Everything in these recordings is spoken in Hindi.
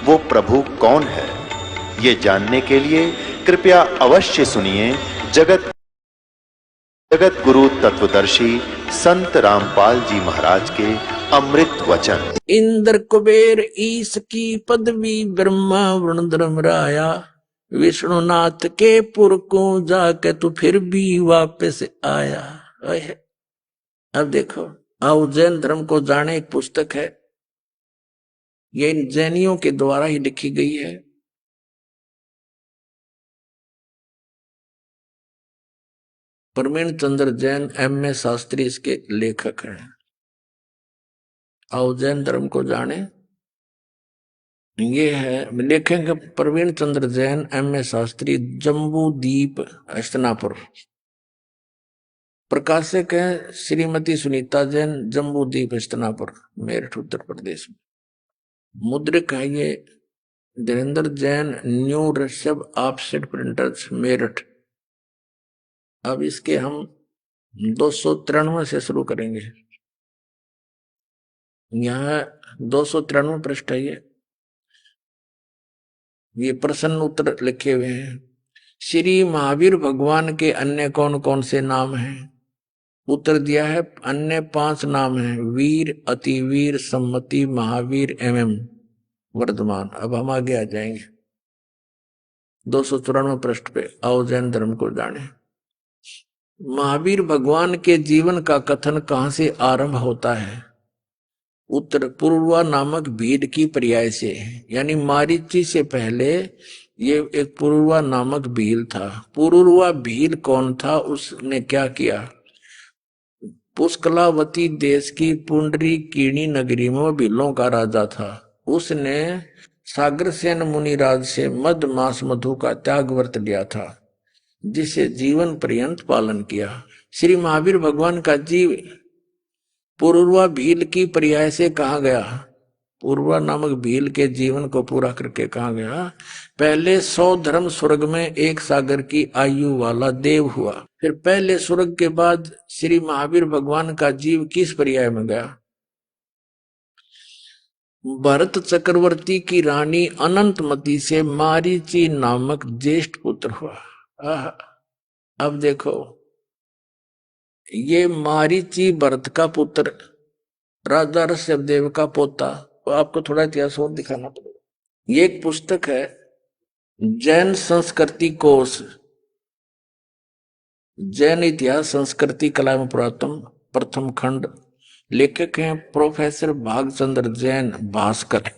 वो प्रभु कौन है, ये जानने के लिए कृपया अवश्य सुनिए जगत गुरु तत्वदर्शी संत रामपाल जी महाराज के अमृत वचन। इंद्र कुबेर ईश की पदवी, ब्रह्मा वरुण धर्मराया, विष्णुनाथ के पुर को जाके तू फिर भी वापस आया। अब देखो, आओ जैन धर्म को जाने एक पुस्तक है, ये इन जैनियों के द्वारा ही लिखी गई है। प्रवीण चंद्र जैन M.A. शास्त्री इसके लेखक हैं। आओ जैन धर्म को जाने, ये है लिखेंगे प्रवीण चंद्र जैन M.A. शास्त्री, जम्बूदीप हस्तिनापुर। प्रकाशक है श्रीमती सुनीता जैन, जम्बूदीप हस्तिनापुर, मेरठ उत्तर प्रदेश में। मुद्रिक है ये Dhirendra Jain, new Rishabh offset printers, Meerut. अब इसके हम 293 से शुरू करेंगे। यहाँ 293 पृष्ठ है ये प्रश्न उत्तर लिखे हुए हैं। श्री महावीर भगवान के अन्य कौन कौन से नाम हैं? उत्तर दिया है अन्य 5 नाम हैं, वीर, अतिवीर, सम्मति, महावीर एवं वर्धमान। अब हम आगे आ जाएंगे 294 पृष्ठ पे। आओ जैन धर्म को जाने। महावीर भगवान के जीवन का कथन कहां से आरंभ होता है? उत्तर पूर्वा नामक भील की पर्याय से, यानी मारीची से पहले ये एक पूर्वा नामक भील था। पूर्वा भील कौन था? उसने क्या किया? पुष्कलावती देश की पुंडरी कीणी नगरी में भीलों का राजा था। उसने सागरसेन मुनिराज से मद मास मधु का त्याग व्रत लिया था, जिसे जीवन पर्यंत पालन किया। श्री महावीर भगवान का जीव पूर्वा भील की पर्याय से कहा गया? पूर्वा नामक भील के जीवन को पूरा करके कहा गया, पहले 100 धर्म स्वर्ग में 1 सागर की आयु वाला देव हुआ। फिर पहले स्वर्ग के बाद श्री महावीर भगवान का जीव किस पर्याय में गया? भरत चक्रवर्ती की रानी अनंतमती से मारीची नामक ज्येष्ठ पुत्र हुआ। अब देखो, ये मारीची भरत का पुत्र, राजा ऋषभदेव का पोता। तो आपको थोड़ा इतिहास और दिखाना पड़ेगा। ये एक पुस्तक है जैन संस्कृति कोश, जैन इतिहास संस्कृति कला एवं पुरातन, प्रथम खंड। लेखक हैं प्रोफेसर भागचंद्र जैन, भास्कर।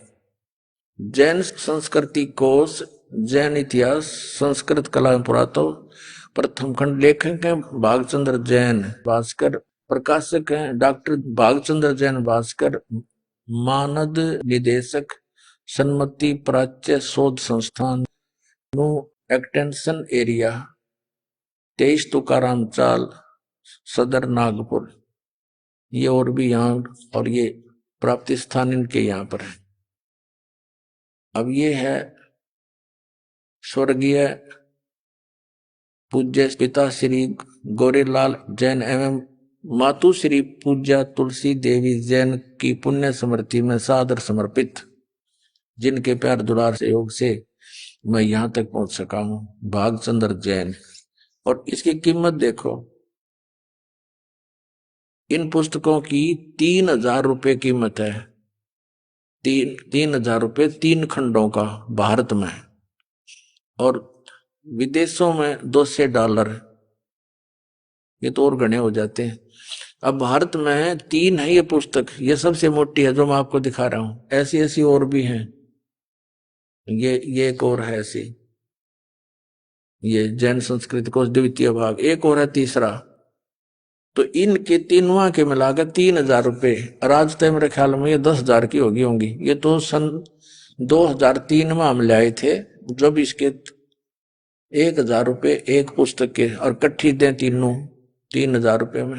जैन संस्कृति कोश, जैन इतिहास संस्कृत कला एवं पुरातन, प्रथम खंड। लेखक हैं भागचंद्र जैन, भास्कर। प्रकाशक हैं डॉक्टर भागचंद्र जैन, भास्कर। मानद निदेशक सन्मति प्राच्य शोध संस्थान, नो एक्सटेंशन एरिया 23 तुकाराम चाल, सदर नागपुर। ये और भी यहाँ, और ये प्राप्ति स्थान इनके यहाँ पर है। अब ये है स्वर्गीय पूज्य पिता श्री गौरीलाल जैन एवं मातु श्री पूज्या तुलसी देवी जैन की पुण्य स्मृति में सादर समर्पित, जिनके प्यार दुलार सहयोग से मैं यहां तक पहुंच सका हूं, भागचंद्र जैन। और इसकी कीमत देखो, इन पुस्तकों की 3000 रुपये कीमत है। 3000 रुपये 3 खंडों का भारत में, और विदेशों में $200, ये तो और घने हो जाते हैं। अब भारत में 3 है ये पुस्तक, ये सबसे मोटी है जो मैं आपको दिखा रहा हूं। ऐसी ऐसी और भी हैं, ये एक और है ऐसी, ये जैन संस्कृति को द्वितीय भाग। एक और है तीसरा। तो इनके तीनों के मिलाकर 3000 रुपये। आज तक मेरे ख्याल में ये 10,000 की होंगी। ये तो सन 2003 में हम लाए थे, जब इसके 1000 रुपये एक पुस्तक के, और इकट्ठी दें तीनों 3000 रुपये में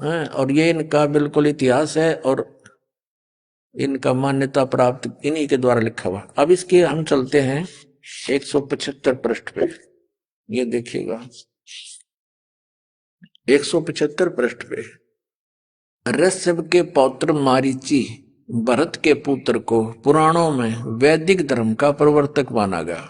है। और ये इनका बिल्कुल इतिहास है, और इनका मान्यता प्राप्त इन्हीं के द्वारा लिखा हुआ। अब इसके हम चलते हैं 175 पृष्ठ पे। ये देखिएगा 175 पृष्ठ पे, ऋषभ के पौत्र मारीची भरत के पुत्र को पुराणों में वैदिक धर्म का प्रवर्तक माना गया।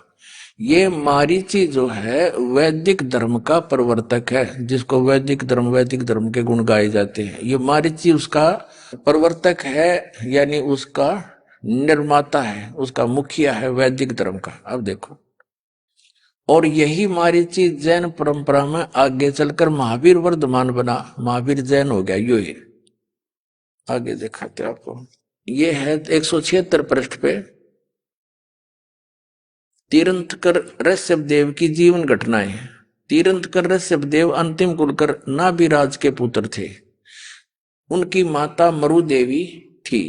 ये मारीची जो है वैदिक धर्म का प्रवर्तक है, जिसको वैदिक धर्म के गुण गाए जाते हैं। ये मारीची उसका प्रवर्तक है, यानी उसका निर्माता है, उसका मुखिया है वैदिक धर्म का। अब देखो, और यही मारीची जैन परंपरा में आगे चलकर महावीर वर्धमान बना, महावीर जैन हो गया। यो ही आगे दिखाते आपको। ये है 176 पृष्ठ पे तीर्थंकर ऋषभदेव की जीवन घटनाएं। तीर्थंकर ऋषभदेव अंतिम कुलकर नाभिराज के पुत्र थे। उनकी माता मरु देवी थी।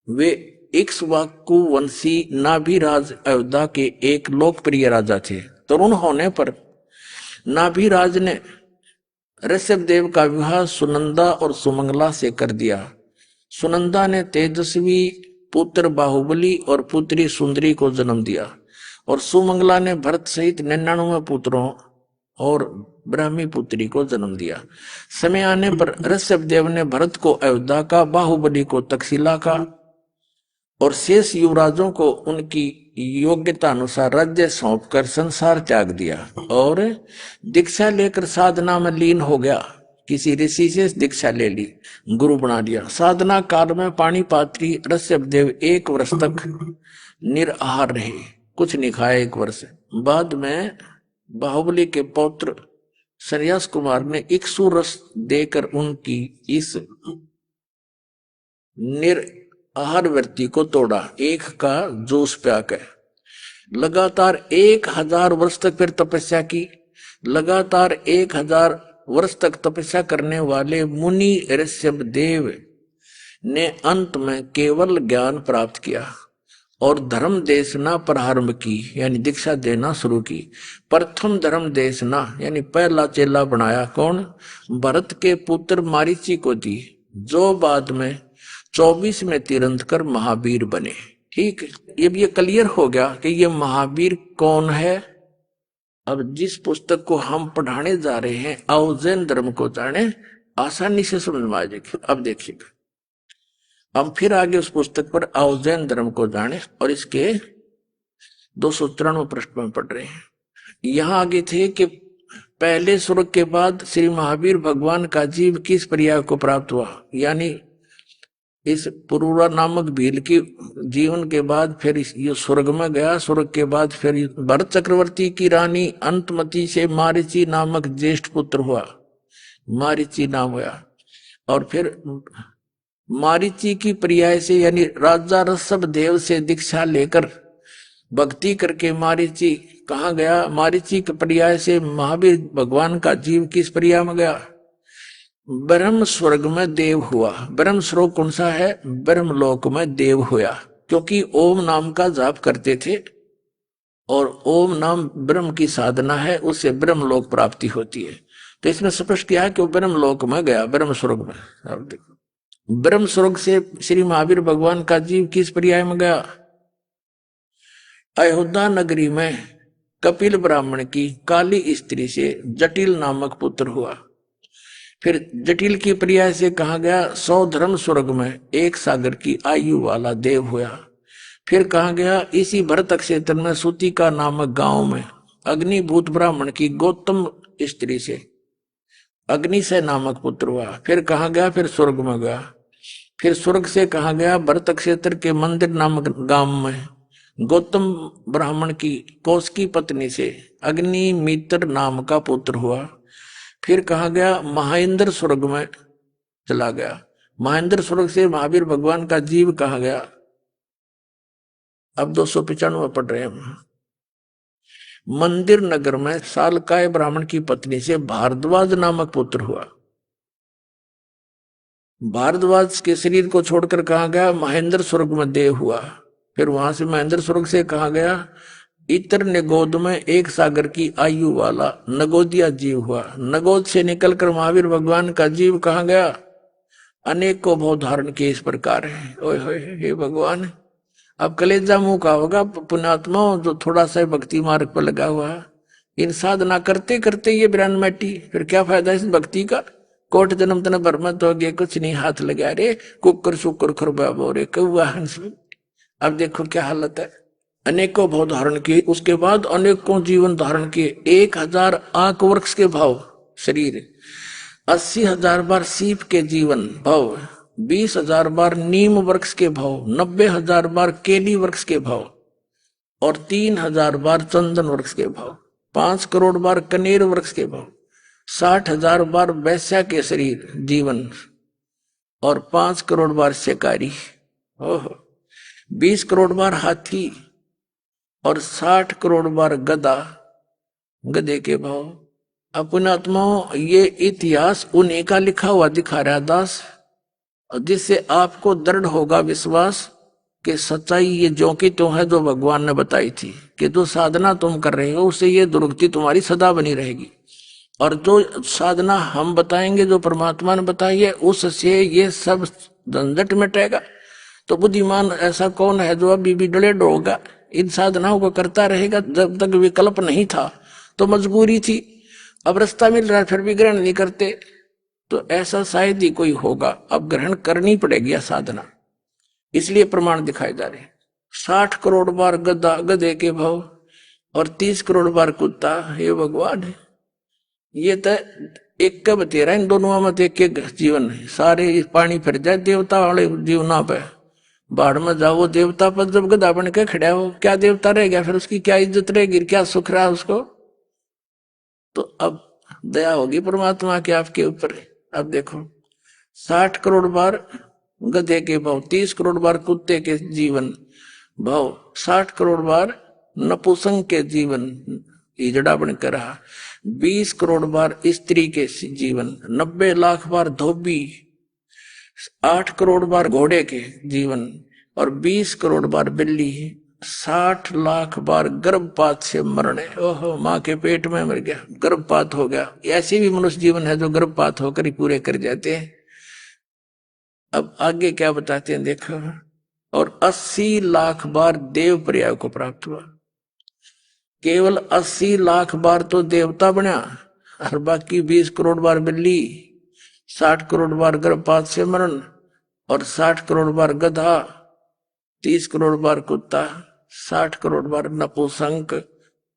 वे इक्ष्वाकु वंशी नाभिराज अयोध्या के एक लोकप्रिय राजा थे। तरुण होने पर नाभिराज ने ऋषभदेव का विवाह सुनंदा और सुमंगला से कर दिया। सुनंदा ने तेजस्वी पुत्र बाहुबली और पुत्री सुंदरी को जन्म दिया, और सुमंगला ने भरत सहित 99 पुत्रों और ब्राह्मी पुत्री को जन्म दिया। समय आने पर ऋषभदेव ने भरत को अयोध्या का, बाहुबली को तक्षशिला का और शेष युवराजों को उनकी योग्यता अनुसार राज्य सौंपकर संसार त्याग दिया और दीक्षा लेकर साधना में लीन हो गया। किसी ऋषि से दीक्षा ले ली, गुरु बना लिया। साधना काल में पाणिपात्री ऋषभदेव 1 वर्ष तक निराहार रहे, कुछ नहीं खाया 1 वर्ष। बाद में बाहुबली के पौत्र संन्यास कुमार ने इक्ष्वाकु रस देकर उनकी इस निराहार वृत्ति को तोड़ा, 1 का जूस प्याकर। लगातार 1000 वर्ष तक फिर तपस्या की। लगातार 1000 वर्ष तक तपस्या करने वाले मुनि ऋषभदेव ने अंत में केवल ज्ञान प्राप्त किया और धर्म देशना प्रारंभ की, यानी दीक्षा देना शुरू की। प्रथम धर्म देशना यानी पहला चेला बनाया कौन? भरत के पुत्र मारीची को दी, जो बाद में 24 में तीर्थंकर महावीर बने। ठीक है, ये क्लियर हो गया कि ये महावीर कौन है। अब जिस पुस्तक को हम पढ़ाने जा रहे हैं, आओ जैन धर्म को जाने, आसानी से समझ में आ जाएगी। अब देखिएगा, हम फिर आगे उस पुस्तक पर आओ जैन धर्म को जाने, और इसके 294 पृष्ठ में पढ़ रहे हैं। यहां आगे थे कि पहले स्वर्ग के बाद श्री महावीर भगवान का जीव किस पर्याय को प्राप्त हुआ, यानी इस पुरूरा नामक भील की जीवन के बाद फिर ये स्वर्ग में गया। स्वर्ग के बाद फिर भरत चक्रवर्ती की रानी अंतमती से मारीची नामक ज्येष्ठ पुत्र हुआ, मारीची नाम हुआ। और फिर मारीची की पर्याय से यानी राजा ऋषभदेव से दीक्षा लेकर भक्ति करके मारीची कहाँ गया? मारीची के पर्याय से महावीर भगवान का जीव किस पर्याय में गया? ब्रह्म स्वर्ग में देव हुआ। ब्रह्म स्वर्ग कौन सा है? ब्रह्मलोक में देव हुआ, क्योंकि ओम नाम का जाप करते थे और ओम नाम ब्रह्म की साधना है, उससे ब्रह्मलोक प्राप्ति होती है। तो इसमें स्पष्ट किया है कि वो ब्रह्मलोक में गया, ब्रह्म स्वर्ग में। अब देखो, ब्रह्म स्वर्ग से श्री महावीर भगवान का जीव किस पर्याय में गया? अयोध्या नगरी में कपिल ब्राह्मण की काली स्त्री से जटिल नामक पुत्र हुआ। फिर जटिल की पर्याय से कहा गया 100 धर्म स्वर्ग में 1 सागर की आयु वाला देव हुआ। फिर कहा गया इसी भरत क्षेत्र में सूतिका नामक गांव में अग्निभूत ब्राह्मण की गौतम स्त्री से अग्निशय नामक पुत्र हुआ। फिर कहा गया फिर स्वर्ग में गया। फिर स्वर्ग से कहा गया भरत क्षेत्र के मंदिर नामक गांव में गौतम ब्राह्मण की कौशिकी पत्नी से अग्निमित्र नाम का पुत्र हुआ। फिर कहा गया महेंद्र स्वर्ग में चला गया। महेंद्र स्वर्ग से महावीर भगवान का जीव कहा गया। अब 295 पढ़ रहे हैं। मंदिर नगर में सालकाय ब्राह्मण की पत्नी से भारद्वाज नामक पुत्र हुआ। भारद्वाज के शरीर को छोड़कर कहा गया महेंद्र स्वर्ग में देव हुआ। फिर वहां से महेंद्र स्वर्ग से कहा गया इतर निगोद में 1 सागर की आयु वाला नगोदिया जीव हुआ। नगोद से निकलकर महावीर भगवान का जीव कहा गया। अनेक को भाव धारण किए इस प्रकार है। ओए होए हे भगवान, अब कलेजा मुंह का होगा पुण्यात्मा जो थोड़ा सा भक्ति मार्ग पर लगा हुआ है। इन साधना करते करते ये ब्राह्मण मैटी, फिर क्या फायदा इस भक्ति का? कोट जन्म तन भरमत हो गए, कुछ नहीं हाथ लगा रे, कुकर शुकर खरबा बोरे कौआ हंस। अब देखो क्या हालत है। अनेकों भाव धारण किए, उसके बाद अनेकों जीवन धारण किए। 1000 आंक वृक्ष के भाव शरीर, 80,000 बार सीप के जीवन भाव, 20,000 बार नीम वृक्ष के भाव, 90,000 बार केली वृक्ष के भाव, और 3,000 बार चंदन वृक्ष के भाव, 5 करोड़ बार कनेर वृक्ष के भाव, 60,000 बार वैश्या के शरीर जीवन, और 5 करोड़ बार शिकारी, ओहो, 20 करोड़ बार हाथी, और 60 करोड़ बार गधा, गधे के भाव। अपने आत्माओं, ये इतिहास उन्हीं का लिखा हुआ दिखा रहा दास, जिससे आपको दृढ़ होगा विश्वास कि सच्चाई ये जो की तो है, जो भगवान ने बताई थी कि जो साधना तुम कर रहे हो उससे ये दुर्गति तुम्हारी सदा बनी रहेगी, और जो साधना हम बताएंगे, जो परमात्मा ने बताई है, उससे ये सब झंझट मिटेगा। तो बुद्धिमान ऐसा कौन है जो अभी भी डले होगा, इन साधनाओं को करता रहेगा। जब तक विकल्प नहीं था तो मजबूरी थी, अब रास्ता मिल रहा है फिर भी ग्रहण नहीं करते, तो ऐसा शायद ही कोई होगा। अब ग्रहण करनी पड़ेगी साधना, इसलिए प्रमाण दिखाए जा रहे हैं। 60 करोड़ बार गधा, गधे के भाव, और 30 करोड़ बार कुत्ता। हे भगवान, ये तो एक का बतेरा, इन दोनों में एक एक जीवन है। सारे पानी फिर जाए देवता वाले जीवना पे, बाढ़ में जाओ देवता पर, जब गधा बन के खड़ा हो, क्या देवता रह गया फिर, उसकी क्या इज्जत रहेगी, क्या सुख रहा उसको। तो अब दया होगी परमात्मा की आपके ऊपर। अब देखो 60 करोड़ बार गधे के भाव, 30 करोड़ बार कुत्ते के जीवन भाव, 60 करोड़ बार नपुंसक के जीवन हिजड़ा बनकर रहा, 20 करोड़ बार स्त्री के जीवन, 90 लाख बार धोबी, 8 करोड़ बार घोड़े के जीवन, और 20 करोड़ बार बिल्ली, 60 लाख बार गर्भपात से मरने। ओहो, माँ के पेट में मर गया, गर्भपात हो गया। ऐसे भी मनुष्य जीवन है जो गर्भपात होकर ही पूरे कर जाते हैं। अब आगे क्या बताते हैं देखो, और 80 लाख बार देव पर्याय को प्राप्त हुआ। केवल 80 लाख बार तो देवता बना, और बाकी 20 करोड़ बार बिल्ली, 60 करोड़ बार गर्भपात से मरण, और 60 करोड़ बार गधा, 30 करोड़ बार कुत्ता, 60 करोड़ बार नपुंसक,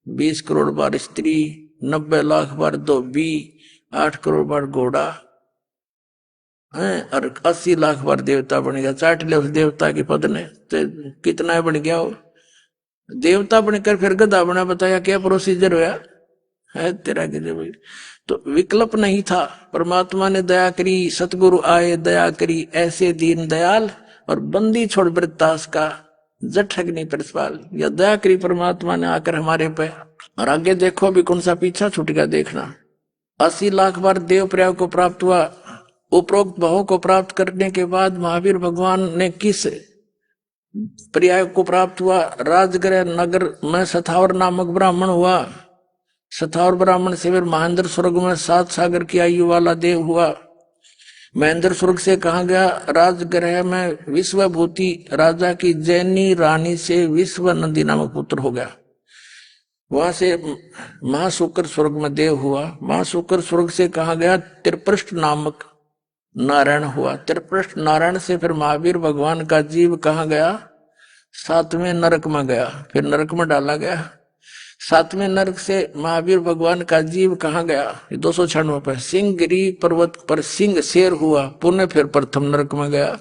20 करोड़ बार स्त्री, 90 लाख बार धोबी, 8 करोड़ बार घोड़ा, और 80 लाख बार देवता बन गया। चाट ले उस देवता के पद ने, तो कितना बन गया वो देवता बनकर, फिर गधा बना। बताया क्या प्रोसीजर हुआ है तेरा कि भाई। तो विकल्प नहीं था, परमात्मा ने दया करी, सतगुरु आए दया करी, ऐसे दीन दयाल, और बंदी छोड़ वृत्तास का जठ अग्नि परसपाल। या दया करी परमात्मा ने आकर हमारे पे। और आगे देखो अभी कौन सा पीछा छूट गया देखना। 80 लाख बार देव प्रयाग को प्राप्त हुआ। उपरोक्त भावों को प्राप्त करने के बाद महावीर भगवान ने किस पर्याय को प्राप्त हुआ? राजगृह नगर में सथावर नामक ब्राह्मण हुआ। सथावर ब्राह्मण से फिर महेंद्र स्वर्ग में 7 सागर की आयु वाला देव हुआ। महेंद्र स्वर्ग से कहा गया राजगृह में विश्वभूति राजा की जैनी रानी से विश्व नंदी नामक पुत्र हो गया। वहां से महाशुक्र स्वर्ग में देव हुआ। महाशुक्र स्वर्ग से कहा गया त्रिपृष्ठ नामक नारायण हुआ। त्रिपृष्ठ नारायण से फिर महावीर भगवान का जीव कहा गया 7वें नरक में गया, फिर नरक में डाला गया। 7वें नरक से महावीर भगवान का जीव कहा गया 296 पर सिंहगिरी पर्वत पर सिंह शेर हुआ, पुनः फिर प्रथम नरक में गया।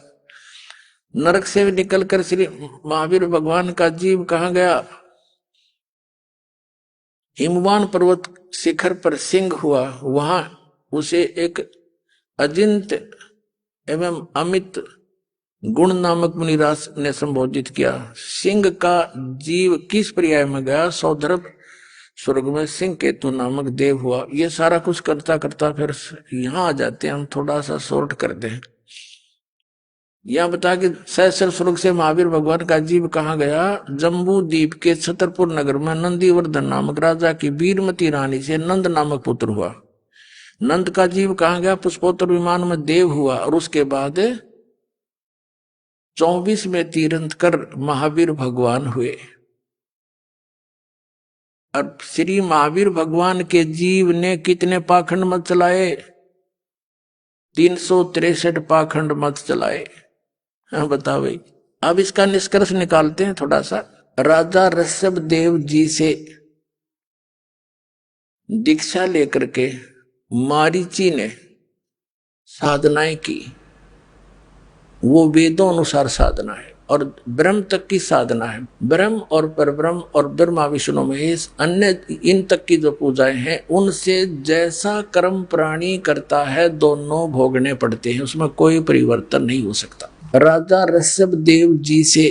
नरक से निकलकर श्री महावीर भगवान का जीव कहा गया हिमवान पर्वत शिखर पर सिंह हुआ, वहां उसे एक अजिंत एवं अमित गुण नामक मुनिराज ने संबोधित किया। सिंह का जीव किस पर्याय में गया? सौधर्भ स्वर्ग में सिंह केतु नामक देव हुआ। ये सारा कुछ करता करता फिर यहां आ जाते हैं, हम थोड़ा सा शॉर्ट करते हैं। यह बता कि सहस्र स्वर्ग से महावीर भगवान का जीव कहाँ गया? जम्बू द्वीप के छतरपुर नगर में नंदीवर्धन नामक राजा की वीरमती रानी से नंद नामक पुत्र हुआ। नंद का जीव कहाँ गया? पुष्पोत्तर विमान में देव हुआ। और उसके बाद 24 में तीर्थंकर महावीर भगवान हुए। और श्री महावीर भगवान के जीव ने कितने पाखंड मत चलाए? 363 पाखंड मत चलाए। हाँ बताओ भाई। अब इसका निष्कर्ष निकालते हैं थोड़ा सा। राजा ऋषभ देव जी से दीक्षा लेकर के मारीची ने साधनाएं की, वो वेदों अनुसार साधना है और ब्रह्म तक की साधना है। ब्रह्म और परब्रह्म और ब्रह्मा विष्णु महेश अन्य इन तक की जो पूजाएं हैं, उनसे जैसा कर्म प्राणी करता है दोनों भोगने पड़ते हैं, उसमें कोई परिवर्तन नहीं हो सकता। राजा ऋषभ देव जी से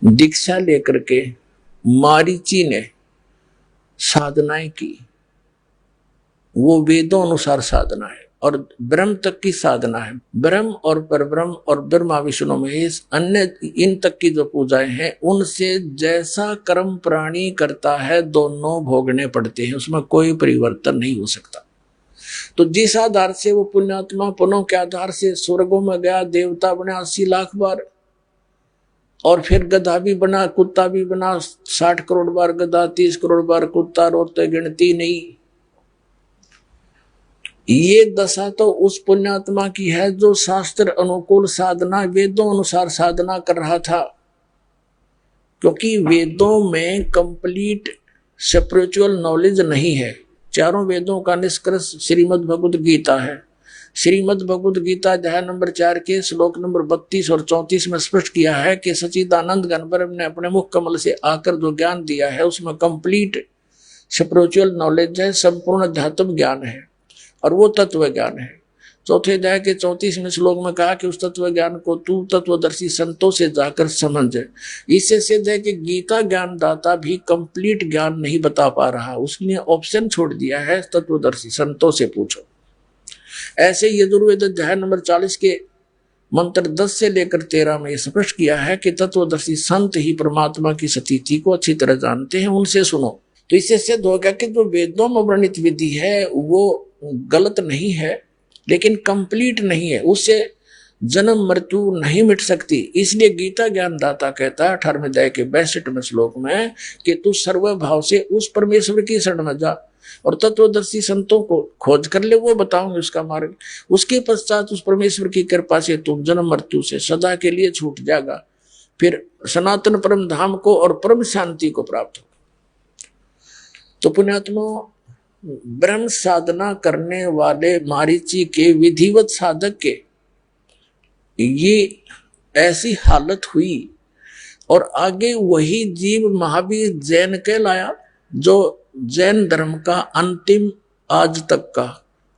दीक्षा लेकर के मारीची ने साधनाएं की, वो वेदों अनुसार साधना है और ब्रह्म तक की साधना है। ब्रह्म और परब्रह्म और ब्रह्मा विष्णु महेश अन्य इन तक की जो पूजाएं हैं, उनसे जैसा कर्म प्राणी करता है दोनों भोगने पड़ते हैं, उसमें कोई परिवर्तन नहीं हो सकता। तो जिस आधार से वो पुण्यात्मा पुण्यों के आधार से स्वर्गों में गया, देवता बना 80 लाख बार, और फिर गधा भी बना, कुत्ता भी बना, 60 करोड़ बार गधा, 30 करोड़ बार कुत्ता, रोते गिनती नहीं। ये दशा तो उस पुण्यात्मा की है जो शास्त्र अनुकूल साधना, वेदों अनुसार साधना कर रहा था। क्योंकि वेदों में कंप्लीट स्पिरिचुअल नॉलेज नहीं है। चारों वेदों का निष्कर्ष श्रीमद् भगवद गीता है। श्रीमद् भगवद गीता अध्याय नंबर 4 के श्लोक नंबर 32 और 34 में स्पष्ट किया है कि सच्चिदानंद घन ब्रह्म ने अपने मुख कमल से आकर जो ज्ञान दिया है, उसमें कंप्लीट स्पिरिचुअल नॉलेज है, संपूर्ण अध्यात्म ज्ञान है और वो तत्व ज्ञान है। चौथे अध्याय के 34वें श्लोक में कहा कि उस तत्व ज्ञान को तू तत्वदर्शी संतों से जाकर समझ। इससे सिद्ध है कि गीता ज्ञान दाता भी कंप्लीट ज्ञान नहीं बता पा रहा, उसने ऑप्शन छोड़ दिया है, तत्वदर्शी संतों से पूछो। ऐसे यजुर्वेद अध्याय नंबर 40 के मंत्र 10 से लेकर 13 में स्पष्ट किया है कि तत्वदर्शी संत ही परमात्मा की स्थिति को अच्छी तरह जानते हैं, उनसे सुनो। तो इससे सिद्ध हो गया कि जो वेदों में वर्णित विधि है वो गलत नहीं है, लेकिन कंप्लीट नहीं है, उससे जन्म मृत्यु नहीं मिट सकती। इसलिए गीता ज्ञान दाता कहता है 18वें अध्याय के 62वें श्लोक में कि तू सर्वभाव से उस परमेश्वर की शरण में जा और तत्वदर्शी संतों को खोज कर ले, वो बताओगे उसका मार्ग। उसके पश्चात उस परमेश्वर की कृपा से तुम जन्म मृत्यु से सदा के लिए छूट जाएगा, फिर सनातन परम धाम को और परम शांति को प्राप्त हो। तो पुण्यात्मा, ब्रह्म साधना करने वाले मारीची के विधिवत साधक के ये ऐसी हालत हुई और आगे वही जीव महावीर जैन कहलाया, जो जैन धर्म का अंतिम आज तक का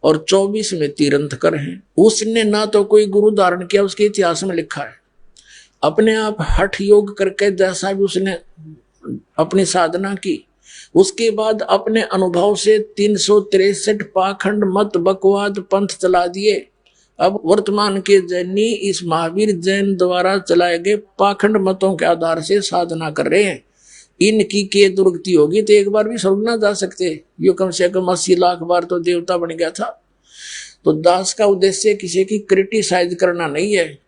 और 24 में तीर्थंकर हैं। उसने ना तो कोई गुरु धारण किया, उसके इतिहास में लिखा है, अपने आप हठ योग करके जैसा भी उसने अपनी साधना की, उसके बाद अपने अनुभव से 363 पाखंड मत बकवाद पंथ चला दिए। अब वर्तमान के जैनी इस महावीर जैन द्वारा चलाए गए पाखंड मतों के आधार से साधना कर रहे हैं। इनकी के दुर्गति होगी तो एक बार भी स्वर्ग ना जा सकते। ये कम से कम 80 लाख बार तो देवता बन गया था। तो दास का उद्देश्य किसी की क्रिटिसाइज करना नहीं है,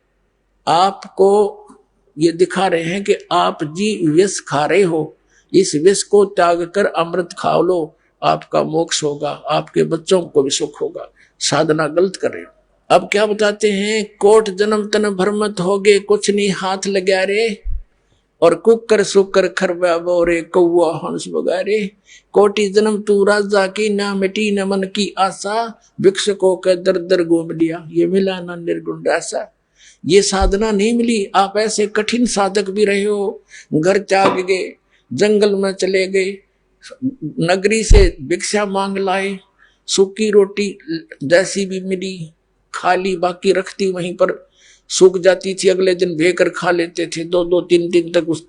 आपको ये दिखा रहे हैं कि आप जी विष खा रहे हो, इस विष को त्याग कर अमृत खा लो, आपका मोक्ष होगा, आपके बच्चों को भी सुख होगा। साधना गलत कर रहे हो। अब क्या बताते हैं, कोट जन्म तन भरमत हो गए, कुछ नहीं हाथ लगा रे, और कुकर सुकर खरबा बोरे कौआ हंस बगारे। कोटि जन्म तू राजा की, ना मिटी न मन की आशा, भिक्षुकों का दर दर घूम लिया, ये मिला ना निर्गुण रासा। ये साधना नहीं मिली। आप ऐसे कठिन साधक भी रहे हो, घर त्याग गए, जंगल में चले गए, नगरी से भिक्षा मांग लाए, सूखी रोटी जैसी भी मिली खा ली, बाकी रखती वहीं पर सूख जाती थी, अगले दिन भेकर खा लेते थे 2-2-3 दिन तक उस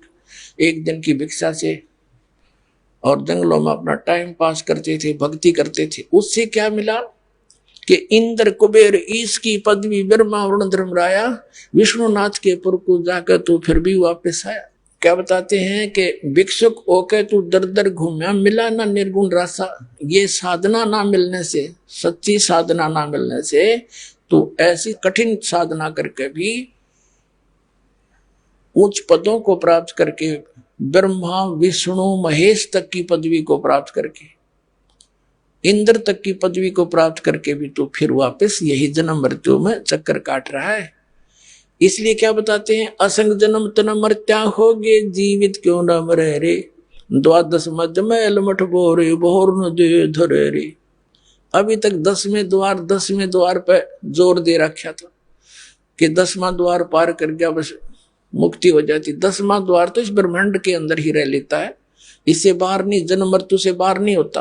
एक दिन की भिक्षा से, और जंगलों में अपना टाइम पास करते थे, भक्ति करते थे। उससे क्या मिला कि इंद्र कुबेर ईश की पदवी ब्रह्मा वरुण धर्मराया, विष्णुनाथ के पुर को जाकर तू फिर भी वापस आया। क्या बताते हैं कि भिक्षुक होकर तू दर दर घूमया, मिला ना निर्गुण रासा। ये साधना ना मिलने से, सच्ची साधना ना मिलने से तो ऐसी कठिन साधना करके भी उच्च पदों को प्राप्त करके, ब्रह्मा विष्णु महेश तक की पदवी को प्राप्त करके, इंद्र तक की पदवी को प्राप्त करके भी तो फिर वापस यही जन्म मृत्यु में चक्कर काट रहा है। इसलिए क्या बताते हैं, असंग जन्म तन मर्त्या होगे, जीवित क्यों न मरे रे, द्वादश मध्य मैल मठ बोरे, बोर न दे धरे रे। अभी तक 10वें द्वार पे जोर दे रखा था कि 10वां द्वार पार कर गया बस मुक्ति हो जाती। 10वां द्वार तो इस ब्रह्मांड के अंदर ही रह लेता है, इससे बाहर नहीं, जन्म मृत्यु से बाहर नहीं होता।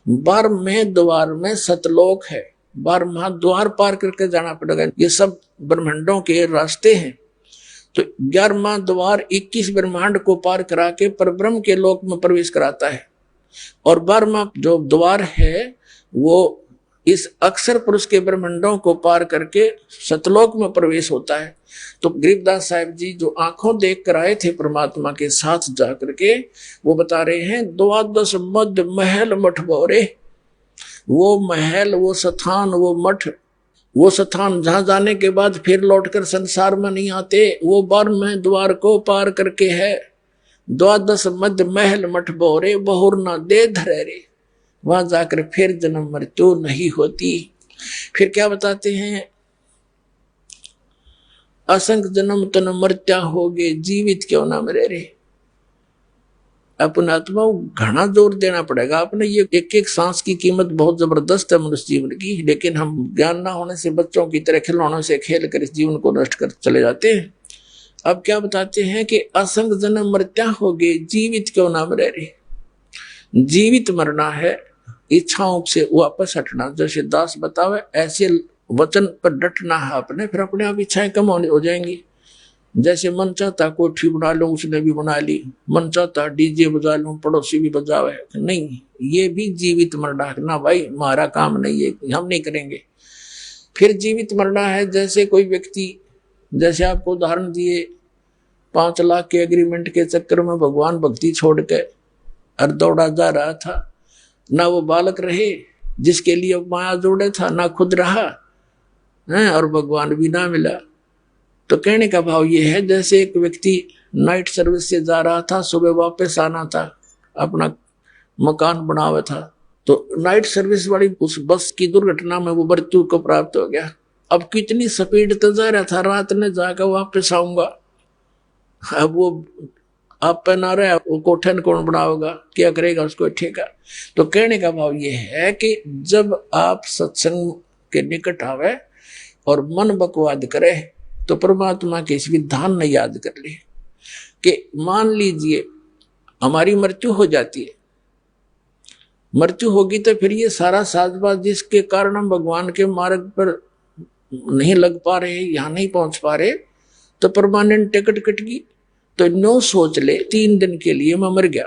12वें द्वार में सतलोक है, 12वां द्वार पार करके जाना पड़ेगा। ये सब ब्रह्मांडों के रास्ते हैं। तो 11वां द्वार 21 ब्रह्मांड को पार करा के परब्रह्म के लोक में प्रवेश कराता है, और 12वां जो द्वार है वो इस अक्षर पुरुष के ब्रह्मांडों को पार करके सतलोक में प्रवेश होता है। तो गरीबदास साहिब जी जो आंखों देख कर आए थे परमात्मा के साथ जाकर के, वो बता रहे हैं, द्वादश मध्य महल मठ बोरे। वो महल, वो स्थान, वो मठ, वो स्थान जहां जाने के बाद फिर लौटकर संसार में नहीं आते, वो 12वें द्वार को पार करके है। द्वादश मध्य महल मठ बोरे, बहुर न दे धरे रे। वहां जाकर फिर जन्म मृत्यु नहीं होती। फिर क्या बताते हैं, असंख्य जन्म तन मर्त्या होगे, जीवित क्यों ना मरे रे। अपने आत्मा घना जोर देना पड़ेगा। अपने ये एक एक सांस की कीमत बहुत जबरदस्त है मनुष्य जीवन की, लेकिन हम ज्ञान ना होने से बच्चों की तरह खिलौनों से खेल कर इस जीवन को नष्ट कर चले जाते हैं। अब क्या बताते हैं कि असंख्य जन्म मर्त्या होगे, जीवित क्यों ना मरे रे। जीवित मरना है, इच्छाओं से वापस हटना। जैसे दास बतावे ऐसे वचन पर डटना है अपने, फिर अपने आप इच्छाएं कम हो जाएंगी। जैसे मन चाहता कोठी बना लो, उसने भी बना ली। मन चाहता डीजे बजा लूं, पड़ोसी भी बजावे। नहीं, ये भी जीवित मरना है ना भाई, हमारा काम नहीं है, हम नहीं करेंगे। फिर जीवित मरना है, जैसे कोई व्यक्ति, जैसे आपको उदाहरण दिए, 5 लाख के एग्रीमेंट के चक्कर में भगवान भक्ति छोड़ के और दौड़ा जा रहा था। ना वो बालक रहे जिसके लिए माया जोड़े था, ना खुद रहा है, और भगवान भी ना मिला। तो कहने का भाव ये है, जैसे एक व्यक्ति नाइट सर्विस से जा रहा था, सुबह वापस आना था, अपना मकान बनावा था, तो नाइट सर्विस वाली उस बस की दुर्घटना में वो मृत्यु को प्राप्त हो गया। अब कितनी स्पीड तो जा रहा था, रात में जाकर वापस आऊंगा। अब वो आप पे ना रहे, वो कोठन कौन बनाओगा, क्या करेगा उसको ठेका। तो कहने का भाव ये है कि जब आप सत्संग के निकट आवे और मन बकवाद करे, तो परमात्मा के इस विधान ने याद कर ले कि मान लीजिए हमारी मृत्यु हो जाती है, मृत्यु होगी तो फिर ये सारा साजबाज जिसके कारण हम भगवान के मार्ग पर नहीं लग पा रहे, यहां नहीं पहुंच पा रहे, तो परमानेंट टिकट कट गई। तो नो सोच ले 3 दिन के लिए मैं मर गया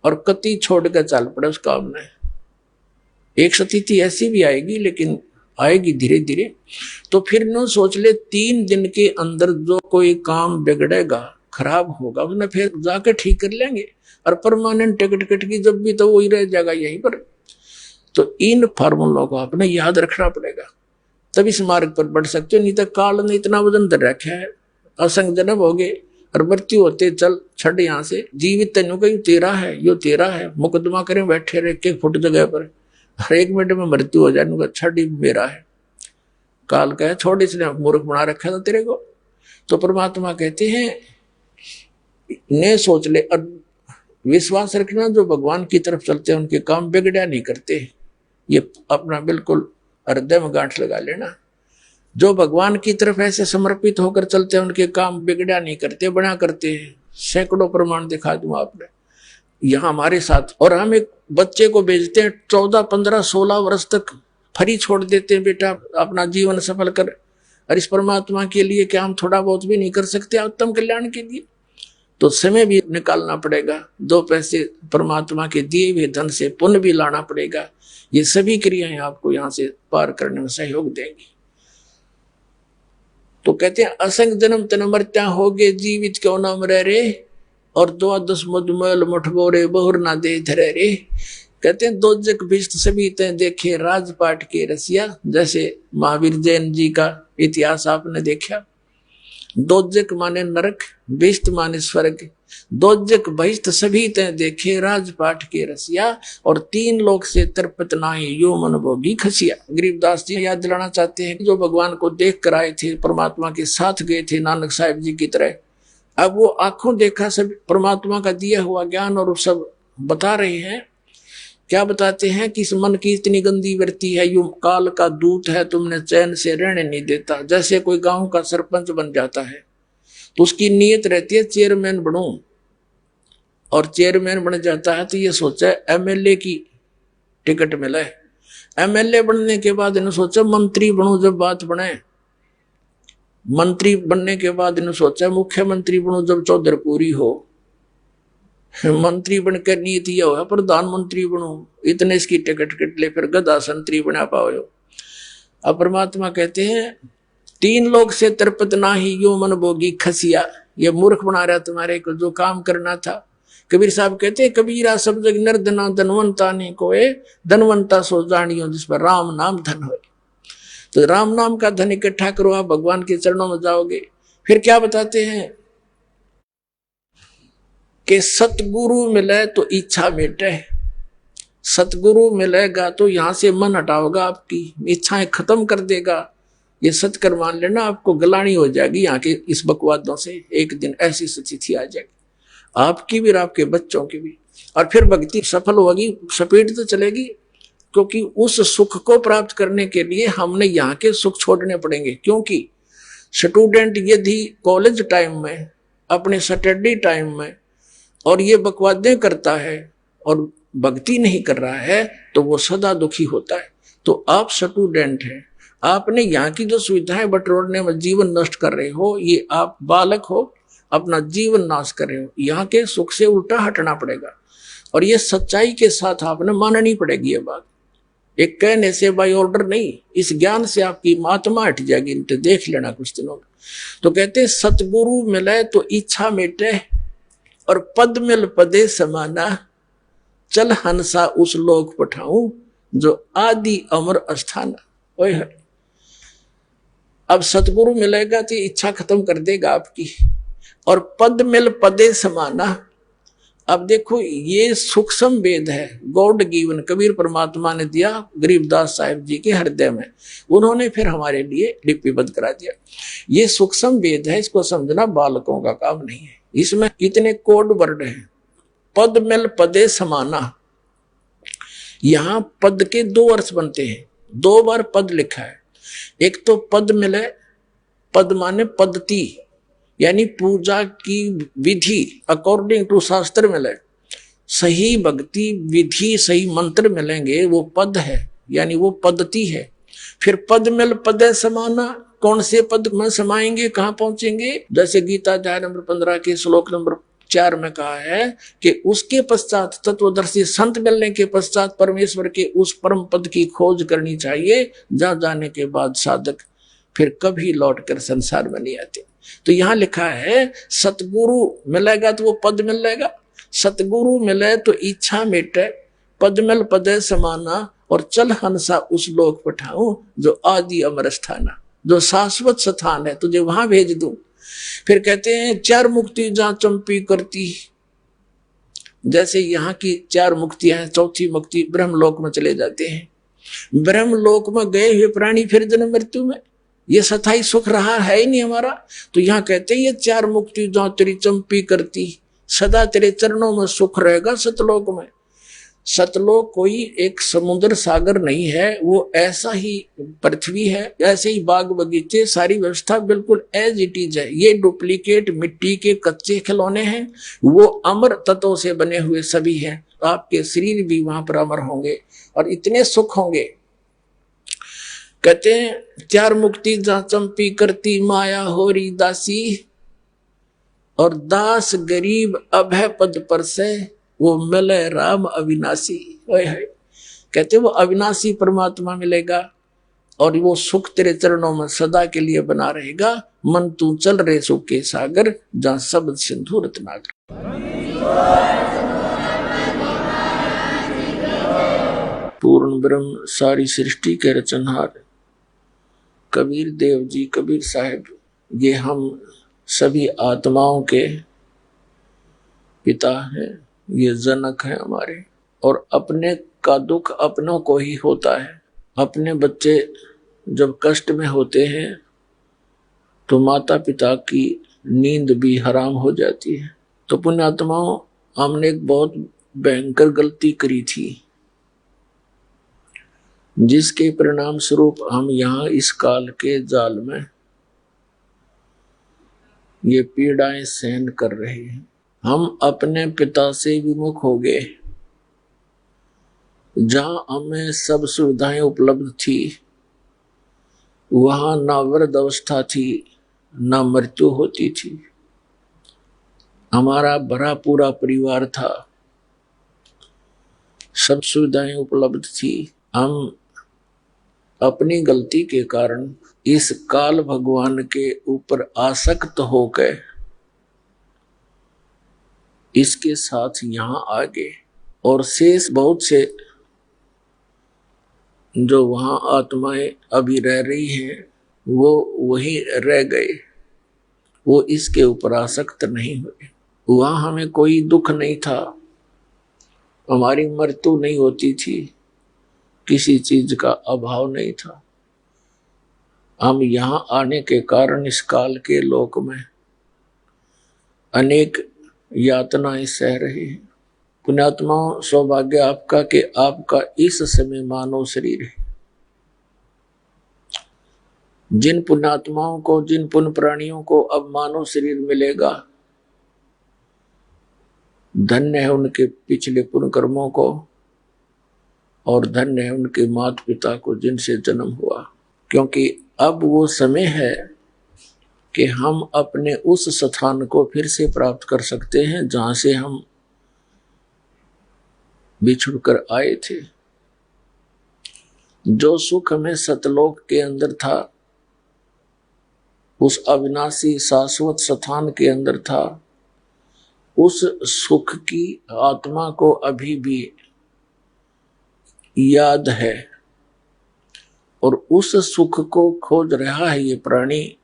और कति छोड़ कर चल पड़े उस काम में। एक स्थिति ऐसी भी आएगी, लेकिन आएगी धीरे धीरे। तो फिर नो सोच ले 3 दिन के अंदर जो कोई काम बिगड़ेगा, खराब होगा, उसने फिर जाके ठीक कर लेंगे। और परमानेंट टिकट कट की जब भी, तो वही रह जाएगा यहीं पर। तो इन फार्मूलों को आपने याद रखना पड़ेगा, तब इस मार्ग पर बढ़ सकते हो। नहीं तो काल ने इतना वजन धर रखा है, असंग जन्म हो गए और मृत्यु होते चल छड़ यहां से। जीवित तेनों का तेरा है, यो तेरा है, मुकदमा करें बैठे रहे 1 फुट जगह पर, हर 1 मिनट में मृत्यु हो जाए, छड़ ही मेरा है। काल का है, छोड़, इसने मूर्ख बना रखा था तेरे को। तो परमात्मा कहते हैं ने सोच ले और विश्वास रखना, जो भगवान की तरफ चलते हैं उनके काम बिगड़ा नहीं करते। ये अपना बिल्कुल हृदय में गांठ लगा लेना। जो भगवान की तरफ ऐसे समर्पित होकर चलते हैं उनके काम बिगड़ा नहीं करते, बना करते हैं। सैकड़ों प्रमाण दिखा दूं आपने यहाँ हमारे साथ। और हम एक बच्चे को भेजते हैं 14, 15, 16 वर्ष तक फ्री छोड़ देते हैं, बेटा अपना जीवन सफल कर। और इस परमात्मा के लिए क्या हम थोड़ा बहुत भी नहीं कर सकते उत्तम कल्याण के लिए? तो समय भी निकालना पड़ेगा, 2 पैसे परमात्मा के दिए हुए धन से पुण्य भी लाना पड़ेगा। ये सभी क्रियाएं आपको यहाँ से पार करने में सहयोग देंगी। तो कहते हैं असंग जन्म तन मर्त्या होगे, जीवित क्यों ना मरे रे, और 12 मधुमल मठ बोरे, बहुर ना दे धरे रे। कहते हैं दोजक भिष्ट सभी तय देखे, राजपाट के रसिया। जैसे महावीर जैन जी का इतिहास आपने देखा, दोजक माने नरक, बिष्ट माने स्वर्ग। दोजक बहिष्ट सभी ते देखे, राजपाट के रसिया, और 3 लोक से तृप्त नाहि, यो मन भोगी खसिया। गरीबदास जी याद दिलाना चाहते हैं जो भगवान को देख कर आए थे, परमात्मा के साथ गए थे नानक साहिब जी की तरह। अब वो आंखों देखा सब परमात्मा का दिया हुआ ज्ञान और सब बता रहे हैं। क्या बताते हैं कि इस मन की इतनी गंदी वृत्ति है, यू काल का दूत है, तुमने चैन से रहने नहीं देता। जैसे कोई गांव का सरपंच बन जाता है तो उसकी नीयत रहती है चेयरमैन बनूं, और चेयरमैन बन जाता है तो ये सोचा एमएलए की टिकट मिले। एमएलए बनने के बाद इन्होंने सोचा मंत्री बनूं, जब बात बने। मंत्री बनने के बाद इन्होंने सोचा मुख्यमंत्री बनूं, जब चौधर पूरी हो। मंत्री बनकर नीति यह हो प्रधानमंत्री बनो, इतने इसकी टिकट कट ले, फिर गधा संतरी बना पाओ। अब परमात्मा कहते हैं 3 लोग से तृप्त नाही, यो मन भोगी खसिया। ये मूर्ख बना रहा तुम्हारे को जो काम करना था। कबीर साहब कहते हैं कबीरा सब जग निर्धना धनवंता ने कोए, धनवंता सो जानियो जिस पर राम नाम धन हो। तो राम नाम का धन इकट्ठा करो, आप भगवान के चरणों में जाओगे। फिर क्या बताते हैं कि सतगुरु मिले तो इच्छा मिटे। सतगुरु मिलेगा तो यहां से मन हटाओगा, आपकी इच्छाएं खत्म कर देगा। ये सत्कर मान लेना, आपको गलानी हो जाएगी यहाँ के इस बकवादों से। एक दिन ऐसी स्थिति आ जाएगी आपकी भी और आपके बच्चों की भी। और फिर भक्ति सफल होगी, स्पीड तो चलेगी, क्योंकि उस सुख को प्राप्त करने के लिए हमने यहाँ के सुख छोड़ने पड़ेंगे। क्योंकि स्टूडेंट यदि कॉलेज टाइम में, अपने स्टडी टाइम में और ये बकवादें करता है और भक्ति नहीं कर रहा है तो वो सदा दुखी होता है। तो आप स्टूडेंट हैं, आपने यहाँ की जो सुविधाएं बटोरने में जीवन नष्ट कर रहे हो, ये आप बालक हो, अपना जीवन नाश कर रहे हो। यहाँ के सुख से उल्टा हटना पड़ेगा और ये सच्चाई के साथ आपने माननी पड़ेगी ये बात। एक कहने से बाय ऑर्डर नहीं, इस ज्ञान से आपकी महात्मा हट जाएगी। इनसे देख लेना कुछ दिनों में। तो कहते हैं सतगुरु मिले तो इच्छा मिटे, और पद मिल पदे समाना, चल हंसा उस लोक पठाऊं जो आदि अमर अस्थाना। ओए है, अब सतगुरु मिलेगा तो इच्छा खत्म कर देगा आपकी। और पद मिल पदे समाना, अब देखो ये सूक्ष्म वेद है, गॉड गिवन, कबीर परमात्मा ने दिया गरीबदास साहिब जी के हृदय में, उन्होंने फिर हमारे लिए लिपिबद्ध करा दिया। ये सूक्ष्म वेद है, इसको समझना बालकों का काम नहीं है। इसमें कितने कोड वर्ड हैं। पद मिल पदे समाना, यहां पद के 2 अर्थ बनते हैं, 2 बार पद लिखा है। एक तो पद मिले, पद माने पद्धति, यानी पूजा की विधि अकॉर्डिंग टू शास्त्र मिले। सही भक्ति विधि सही मंत्र मिलेंगे, वो पद है, यानी वो पद्धति है। फिर पद मिल पदे समाना, कौन से पद में समाएंगे, कहां पहुंचेंगे। जैसे गीता अध्याय नंबर 15 के श्लोक नंबर 4 में कहा है कि उसके पश्चात तत्वदर्शी संत मिलने के पश्चात परमेश्वर के उस परम पद की खोज करनी चाहिए, जहां जाने के बाद साधक फिर कभी लौटकर संसार में नहीं आते। तो यहां लिखा है सतगुरु मिलेगा तो वो पद मिलेगा, सतगुरु मिले तो इच्छा मिटे, पद मिल पदे समाना, और चल हंसा उस लोक पठाऊं जो आदि अमर स्थाना, जो शाश्वत स्थान है, तुझे वहां भेज दूं। फिर कहते हैं 4 मुक्ति जहां चंपी करती, जैसे यहाँ की 4 मुक्तियां हैं, 4थी मुक्ति ब्रह्मलोक में चले जाते हैं। ब्रह्मलोक में गए हुए प्राणी फिर जन्म मृत्यु में, ये सथाई सुख रहा है ही नहीं हमारा। तो यहाँ कहते हैं ये 4 मुक्ति जहां तेरी चंपी करती, सदा तेरे चरणों में सुख रहेगा सतलोक में। सतलोक कोई एक समुद्र सागर नहीं है, वो ऐसा ही पृथ्वी है, ऐसे ही बाग बगीचे, सारी व्यवस्था बिल्कुल एज इट इज है। ये डुप्लीकेट मिट्टी के कच्चे खिलौने हैं, वो अमर तत्वों से बने हुए सभी हैं। आपके शरीर भी वहां पर अमर होंगे और इतने सुख होंगे। कहते हैं 4 मुक्ति जहां चंपी करती, माया होरी दासी, और दास गरीब अभय पद पर से, वो मिले राम अविनाशी। कहते वो अविनाशी परमात्मा मिलेगा और वो सुख तेरे चरणों में सदा के लिए बना रहेगा। मन तू चल रे सुख के सागर, जहां शब्द सिंधु रत्नाकर। पूर्ण ब्रह्म सारी सृष्टि के रचनहार कबीर देव जी, कबीर साहब, ये हम सभी आत्माओं के पिता हैं, ये जनक हैं हमारे। और अपने का दुख अपनों को ही होता है। अपने बच्चे जब कष्ट में होते हैं तो माता पिता की नींद भी हराम हो जाती है। तो पुण्यात्माओं, हमने एक बहुत भयंकर गलती करी थी, जिसके परिणाम स्वरूप हम यहाँ इस काल के जाल में ये पीड़ाएं सहन कर रहे हैं। हम अपने पिता से विमुख हो गए। जहां हमें सब सुविधाएं उपलब्ध थी, वहां ना वृद्ध अवस्था थी, ना मृत्यु होती थी। हमारा भरा पूरा परिवार था, सब सुविधाएं उपलब्ध थी। हम अपनी गलती के कारण इस काल भगवान के ऊपर आसक्त होकर इसके साथ यहां आ गए। और शेष बहुत से जो वहां आत्माएं अभी रह रही हैं, वो वहीं रह गए, वो इसके ऊपर आसक्त नहीं हुए। वहां हमें कोई दुख नहीं था, हमारी मृत्यु नहीं होती थी, किसी चीज का अभाव नहीं था। हम यहां आने के कारण इस काल के लोक में अनेक यातनाएं सह रहे हैं। पुण्यात्माओं, सौभाग्य आपका कि आपका इस समय मानव शरीर है। जिन पुण्यात्माओं को, जिन पुण्य प्राणियों को अब मानव शरीर मिलेगा, धन्य है उनके पिछले पुण्य कर्मों को, और धन्य है उनके माता पिता को जिनसे जन्म हुआ। क्योंकि अब वो समय है कि हम अपने उस स्थान को फिर से प्राप्त कर सकते हैं जहां से हम बिछुड़ कर आए थे। जो सुख हमें सतलोक के अंदर था, उस अविनाशी शाश्वत स्थान के अंदर था, उस सुख की आत्मा को अभी भी याद है और उस सुख को खोज रहा है ये प्राणी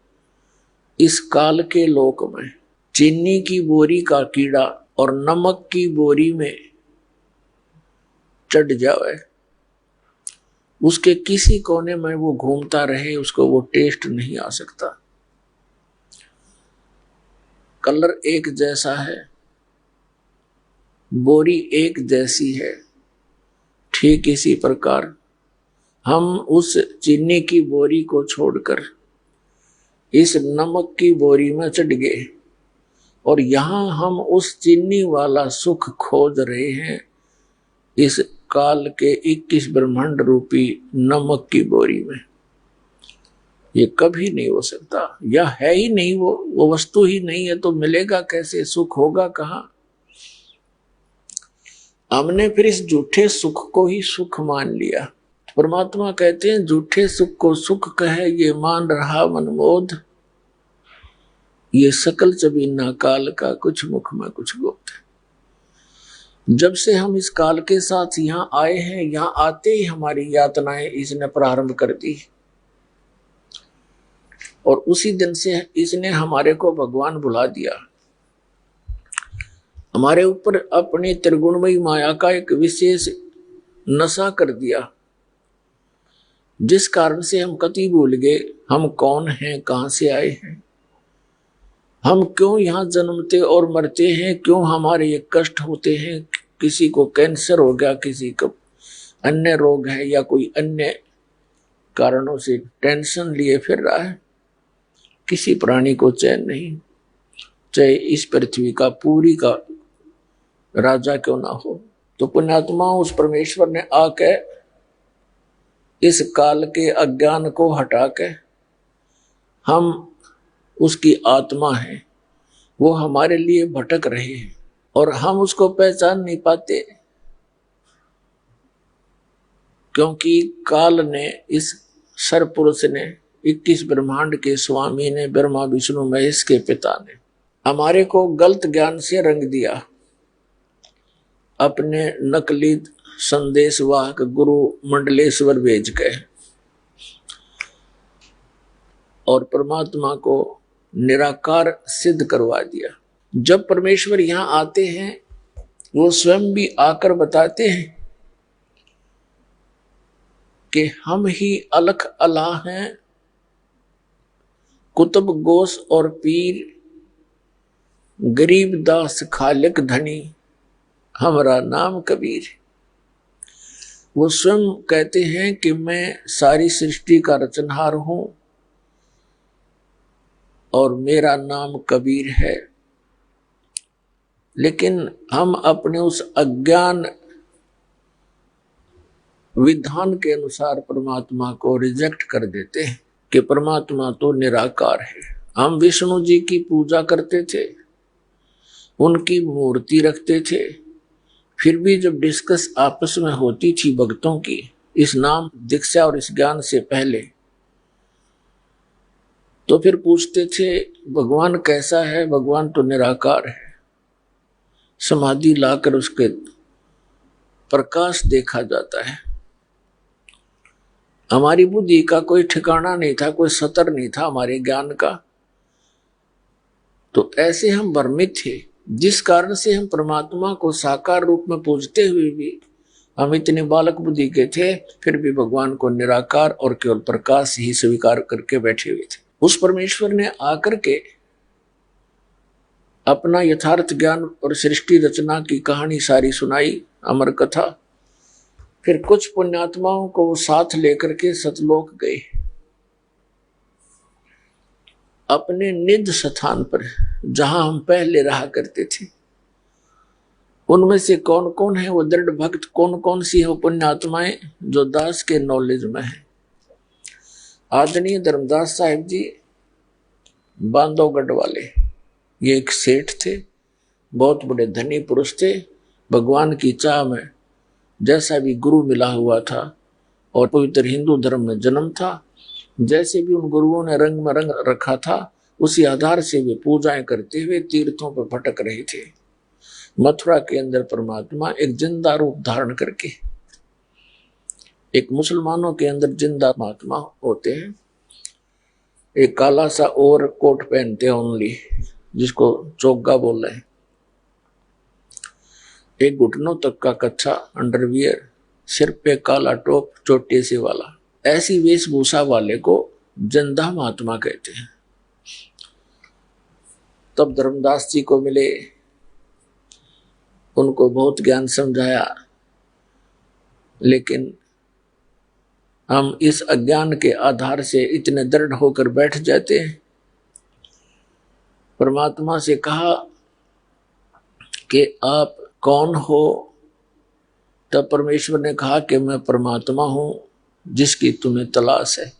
इस काल के लोक में। चीनी की बोरी का कीड़ा और नमक की बोरी में चढ़ जाए, उसके किसी कोने में वो घूमता रहे, उसको वो टेस्ट नहीं आ सकता। कलर एक जैसा है, बोरी एक जैसी है, ठीक इसी प्रकार हम उस चीनी की बोरी को छोड़कर इस नमक की बोरी में चढ़ गए और यहां हम उस चीनी वाला सुख खोज रहे हैं इस काल के 21 ब्रह्मांड रूपी नमक की बोरी में। ये कभी नहीं हो सकता, या है ही नहीं, वो वस्तु ही नहीं है, तो मिलेगा कैसे, सुख होगा कहां। हमने फिर इस झूठे सुख को ही सुख मान लिया। परमात्मा कहते हैं, झूठे सुख को सुख कहे ये मान रहा मनमोद, ये सकल चबीना काल का कुछ मुख में कुछ गुप्त। जब से हम इस काल के साथ यहाँ आए हैं, यहाँ आते ही हमारी यातनाएं इसने प्रारंभ कर दी और उसी दिन से इसने हमारे को भगवान बुला दिया। हमारे ऊपर अपनी त्रिगुणमयी माया का एक विशेष नशा कर दिया, जिस कारण से हम कति भूल गए हम कौन हैं, कहां से आए हैं, हम क्यों यहाँ जन्मते और मरते हैं, क्यों हमारे ये कष्ट होते हैं। किसी को कैंसर हो गया, किसी को अन्य रोग है, या कोई अन्य कारणों से टेंशन लिए फिर रहा है। किसी प्राणी को चैन नहीं, चाहे इस पृथ्वी का पूरी का राजा क्यों ना हो। तो पुण्यात्मा, उस परमेश्वर ने आके इस काल के अज्ञान को हटा के, हम उसकी आत्मा है, वो हमारे लिए भटक रहे हैं और हम उसको पहचान नहीं पाते, क्योंकि काल ने, इस सरपुरुष ने, 21 ब्रह्मांड के स्वामी ने, ब्रह्मा विष्णु महेश के पिता ने हमारे को गलत ज्ञान से रंग दिया। अपने नकली संदेशवाहक गुरु मंडलेश्वर भेज के और परमात्मा को निराकार सिद्ध करवा दिया। जब परमेश्वर यहां आते हैं वो स्वयं भी आकर बताते हैं कि हम ही अलख अलाह हैं, कुतुब गोस और पीर, गरीब दास खालिक धनी, हमारा नाम कबीर। वो स्वयं कहते हैं कि मैं सारी सृष्टि का रचनहार हूं और मेरा नाम कबीर है। लेकिन हम अपने उस अज्ञान विधान के अनुसार परमात्मा को रिजेक्ट कर देते हैं कि परमात्मा तो निराकार है। हम विष्णु जी की पूजा करते थे, उनकी मूर्ति रखते थे, फिर भी जब डिस्कस आपस में होती थी भक्तों की इस नाम दीक्षा और इस ज्ञान से पहले, तो फिर पूछते थे भगवान कैसा है? भगवान तो निराकार है। समाधि लाकर उसके प्रकाश देखा जाता है। हमारी बुद्धि का कोई ठिकाना नहीं था, कोई सतर नहीं था हमारे ज्ञान का। तो ऐसे हम भ्रमित थे, जिस कारण से हम परमात्मा को साकार रूप में पूजते हुए भी हम इतने बालक बुद्धि के थे, फिर भी भगवान को निराकार और केवल प्रकाश ही स्वीकार करके बैठे हुए थे। उस परमेश्वर ने आकर के अपना यथार्थ ज्ञान और सृष्टि रचना की कहानी सारी सुनाई, अमर कथा। फिर कुछ पुण्यात्माओं को वो साथ लेकर के सतलोक गए, अपने निज स्थान पर जहां हम पहले रहा करते थे। उनमें से कौन कौन है वो दृढ़ भक्त, कौन कौन सी है वो पुण्यात्माएं जो दास के नॉलेज में है। आदरणीय धर्मदास साहिब जी बांधवगढ़ वाले, ये एक सेठ थे, बहुत बड़े धनी पुरुष थे। भगवान की चाह में जैसा भी गुरु मिला हुआ था और पवित्र हिंदू धर्म में जन्म था, जैसे भी उन गुरुओं ने रंग में रंग रखा था, उसी आधार से वे पूजाएं करते हुए तीर्थों पर भटक रहे थे। मथुरा के अंदर परमात्मा एक जिंदा रूप धारण करके, एक मुसलमानों के अंदर जिंदा महात्मा होते हैं, एक काला सा ओवर कोट पहनते हैं ओनली, जिसको चोगा बोल रहे हैं, एक घुटनों तक का कच्चा अंडरवियर, सिर पे काला टोप चोटी से वाला, ऐसी वेशभूषा वाले को जिंदा महात्मा कहते हैं। तब धर्मदास जी को मिले, उनको बहुत ज्ञान समझाया, लेकिन हम इस अज्ञान के आधार से इतने दृढ़ होकर बैठ जाते हैं। परमात्मा से कहा कि आप कौन हो? तब परमेश्वर ने कहा कि मैं परमात्मा हूं जिसकी तुम्हें तलाश है।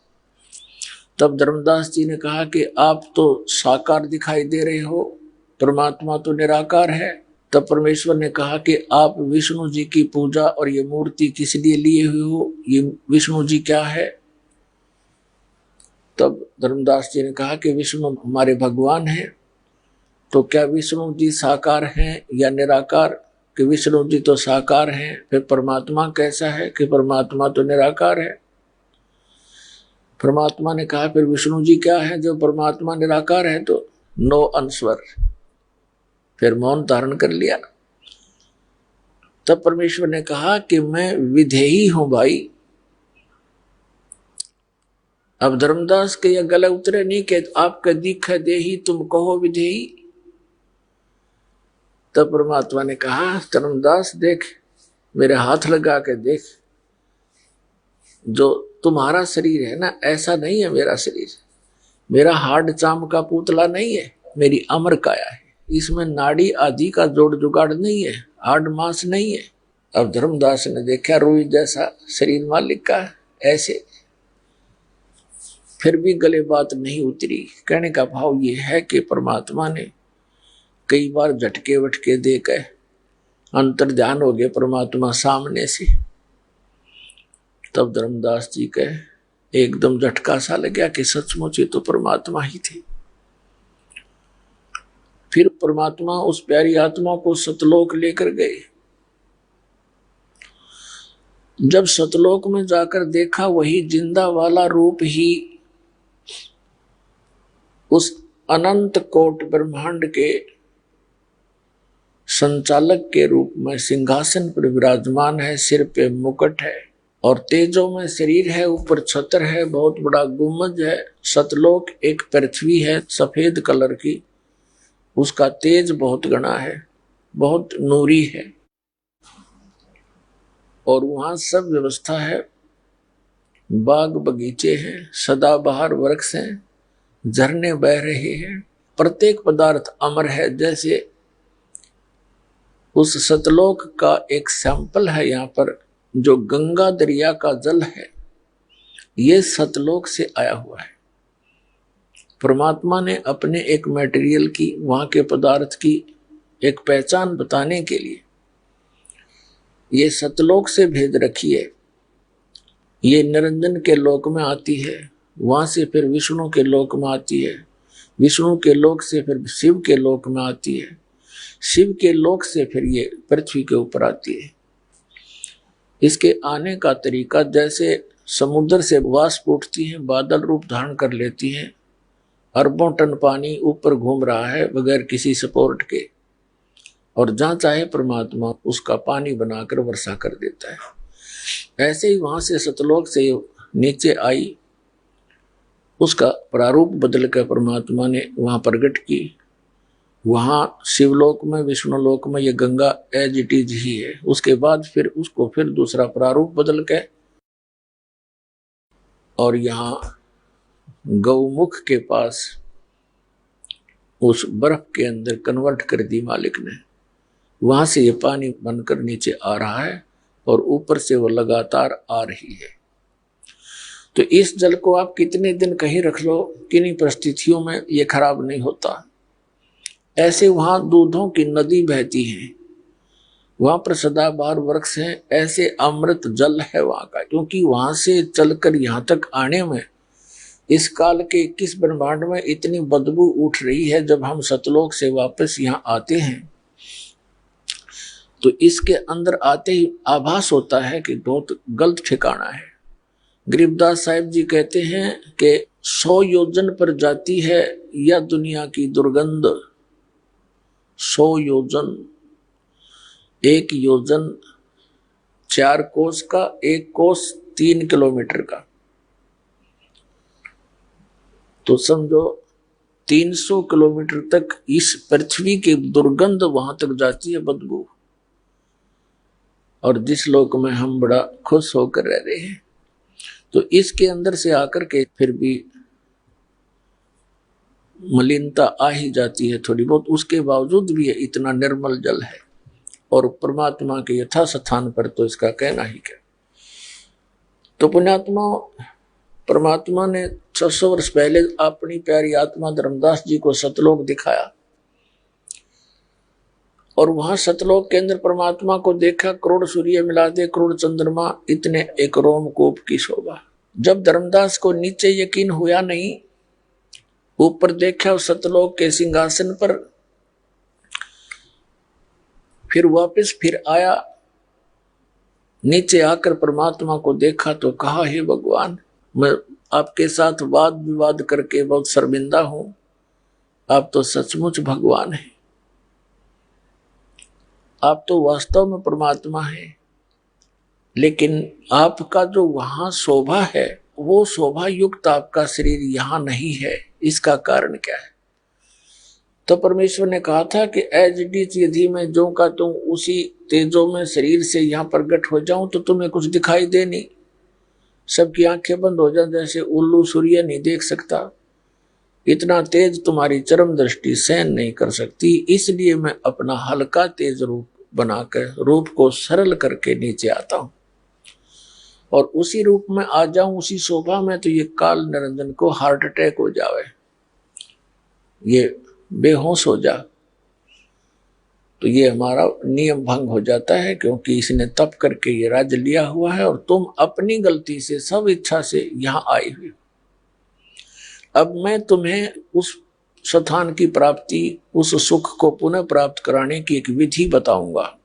तब धर्मदास जी ने कहा कि आप तो साकार दिखाई दे रहे हो, परमात्मा तो निराकार है। तब परमेश्वर ने कहा कि आप विष्णु जी की पूजा और ये मूर्ति किस लिए लिए हुए हो? ये विष्णु जी क्या है? तब धर्मदास जी ने कहा कि विष्णु हमारे भगवान हैं। तो क्या विष्णु जी साकार हैं या निराकार? कि विष्णु जी तो साकार हैं, फिर परमात्मा कैसा है? कि परमात्मा तो निराकार है। परमात्मा ने कहा फिर विष्णु जी क्या है जो परमात्मा निराकार है? तो नो आंसर, फिर मौन धारण कर लिया। तब परमेश्वर ने कहा कि मैं विधेयी हूं भाई। अब धर्मदास के यह गले उतरे नहीं कि आपका दीख देही तुम कहो विधेयी। तब परमात्मा ने कहा धर्मदास देख, मेरे हाथ लगा के देख, जो तुम्हारा शरीर है ना, ऐसा नहीं है मेरा शरीर। मेरा हार्ड चाम का पुतला नहीं है, मेरी अमर काया है। इसमें नाड़ी आदि का जोड़ जुगाड़ नहीं है, हार्ड मांस नहीं है। अब धर्मदास ने देखा रुई जैसा शरीर मालिक का ऐसे, फिर भी गले बात नहीं उतरी। कहने का भाव ये है कि परमात्मा ने कई बार झटके वटके देकर अंतर ध्यान हो गए परमात्मा सामने से। तब धर्मदास जी के एकदम झटका सा लग गया कि सचमुच ये तो परमात्मा ही थे। फिर परमात्मा उस प्यारी आत्मा को सतलोक लेकर गए। जब सतलोक में जाकर देखा, वही जिंदा वाला रूप ही उस अनंत कोट ब्रह्मांड के संचालक के रूप में सिंहासन पर विराजमान है। सिर पे मुकुट है और तेजों में शरीर है, ऊपर छत्र है, बहुत बड़ा गुम्बद है। सतलोक एक पृथ्वी है सफेद कलर की, उसका तेज बहुत घना है, बहुत नूरी है और वहां सब व्यवस्था है। बाग बगीचे हैं, सदाबहार वृक्ष हैं, झरने बह रहे हैं, प्रत्येक पदार्थ अमर है। जैसे उस सतलोक का एक सैंपल है यहाँ पर, जो गंगा दरिया का जल है, ये सतलोक से आया हुआ है। परमात्मा ने अपने एक मटेरियल की, वहां के पदार्थ की एक पहचान बताने के लिए ये सतलोक से भेज रखी है। ये निरंजन के लोक में आती है, वहां से फिर विष्णु के लोक में आती है, विष्णु के लोक से फिर शिव के लोक में आती है, शिव के लोक से फिर ये पृथ्वी के ऊपर आती है। इसके आने का तरीका जैसे समुद्र से वाष्प उठती है, बादल रूप धारण कर लेती है, अरबों टन पानी ऊपर घूम रहा है बगैर किसी सपोर्ट के, और जहां चाहे परमात्मा उसका पानी बनाकर वर्षा कर देता है। ऐसे ही वहां से सतलोक से नीचे आई, उसका प्रारूप बदल कर परमात्मा ने वहां प्रकट की। वहां शिवलोक में, विष्णुलोक में ये गंगा एज इट इज ही है। उसके बाद फिर उसको फिर दूसरा प्रारूप बदल के और यहाँ गौमुख के पास उस बर्फ के अंदर कन्वर्ट कर दी मालिक ने। वहां से ये पानी बनकर नीचे आ रहा है और ऊपर से वो लगातार आ रही है। तो इस जल को आप कितने दिन कहीं रख लो, किन्हीं परिस्थितियों में ये खराब नहीं होता। ऐसे वहां दूधों की नदी बहती है, वहां पर सदाबहार वृक्ष है, ऐसे अमृत जल है वहां का। क्योंकि वहां से चलकर यहां तक आने में इस काल के 21 ब्रह्मांड में इतनी बदबू उठ रही है। जब हम सतलोक से वापस यहाँ आते हैं तो इसके अंदर आते ही आभास होता है कि बहुत गलत ठिकाना है। गरीबदास साहिब जी कहते हैं कि 100 योजन पर जाती है यह दुनिया की दुर्गंध। 100 योजन, 1 योजन 4 कोस का, 1 कोस 3 किलोमीटर का, तो समझो 300 किलोमीटर तक इस पृथ्वी की दुर्गंध वहां तक जाती है, बदबू। और जिस लोक में हम बड़ा खुश होकर रह रहे हैं, तो इसके अंदर से आकर के फिर भी मलिनता आ ही जाती है थोड़ी बहुत। उसके बावजूद भी इतना निर्मल जल है और परमात्मा के यथा स्थान पर तो इसका कहना ही क्या। तो पुण्यात्मा, परमात्मा ने 600 वर्ष पहले अपनी प्यारी आत्मा धर्मदास जी को सतलोक दिखाया और वहां सतलोक के अंदर परमात्मा को देखा। करोड़ सूर्य मिला दे, करोड़ चंद्रमा, इतने एक रोमकूप की शोभा। जब धर्मदास को नीचे यकीन हुआ नहीं, ऊपर देखा उस सतलोक के सिंहासन पर, फिर वापस फिर आया, नीचे आकर परमात्मा को देखा तो कहा, हे भगवान, मैं आपके साथ वाद विवाद करके बहुत शर्मिंदा हूं। आप तो सचमुच भगवान हैं, आप तो वास्तव में परमात्मा हैं। लेकिन आपका जो वहां शोभा है, वो शोभा युक्त आपका शरीर यहां नहीं है। इसका कारण क्या है? तो परमेश्वर ने कहा था कि एज इट इज यदि मैं जो का तुम उसी तेजों में शरीर से यहां प्रकट हो जाऊं तो तुम्हें कुछ दिखाई दे नहीं, सबकी आंखें बंद हो जाए, जैसे उल्लू सूर्य नहीं देख सकता। इतना तेज तुम्हारी चरम दृष्टि सहन नहीं कर सकती। इसलिए मैं अपना हल्का तेज रूप बनाकर, रूप को सरल करके नीचे आता हूं और उसी रूप में आ जाऊं, उसी शोभा में, तो ये काल निरंजन को हार्ट अटैक हो जावे, ये बेहोश हो जा, तो ये हमारा नियम भंग हो जाता है। क्योंकि इसने तप करके ये राज्य लिया हुआ है और तुम अपनी गलती से, सब इच्छा से यहां आई हुई। अब मैं तुम्हें उस स्थान की प्राप्ति, उस सुख को पुनः प्राप्त कराने की एक विधि बताऊंगा।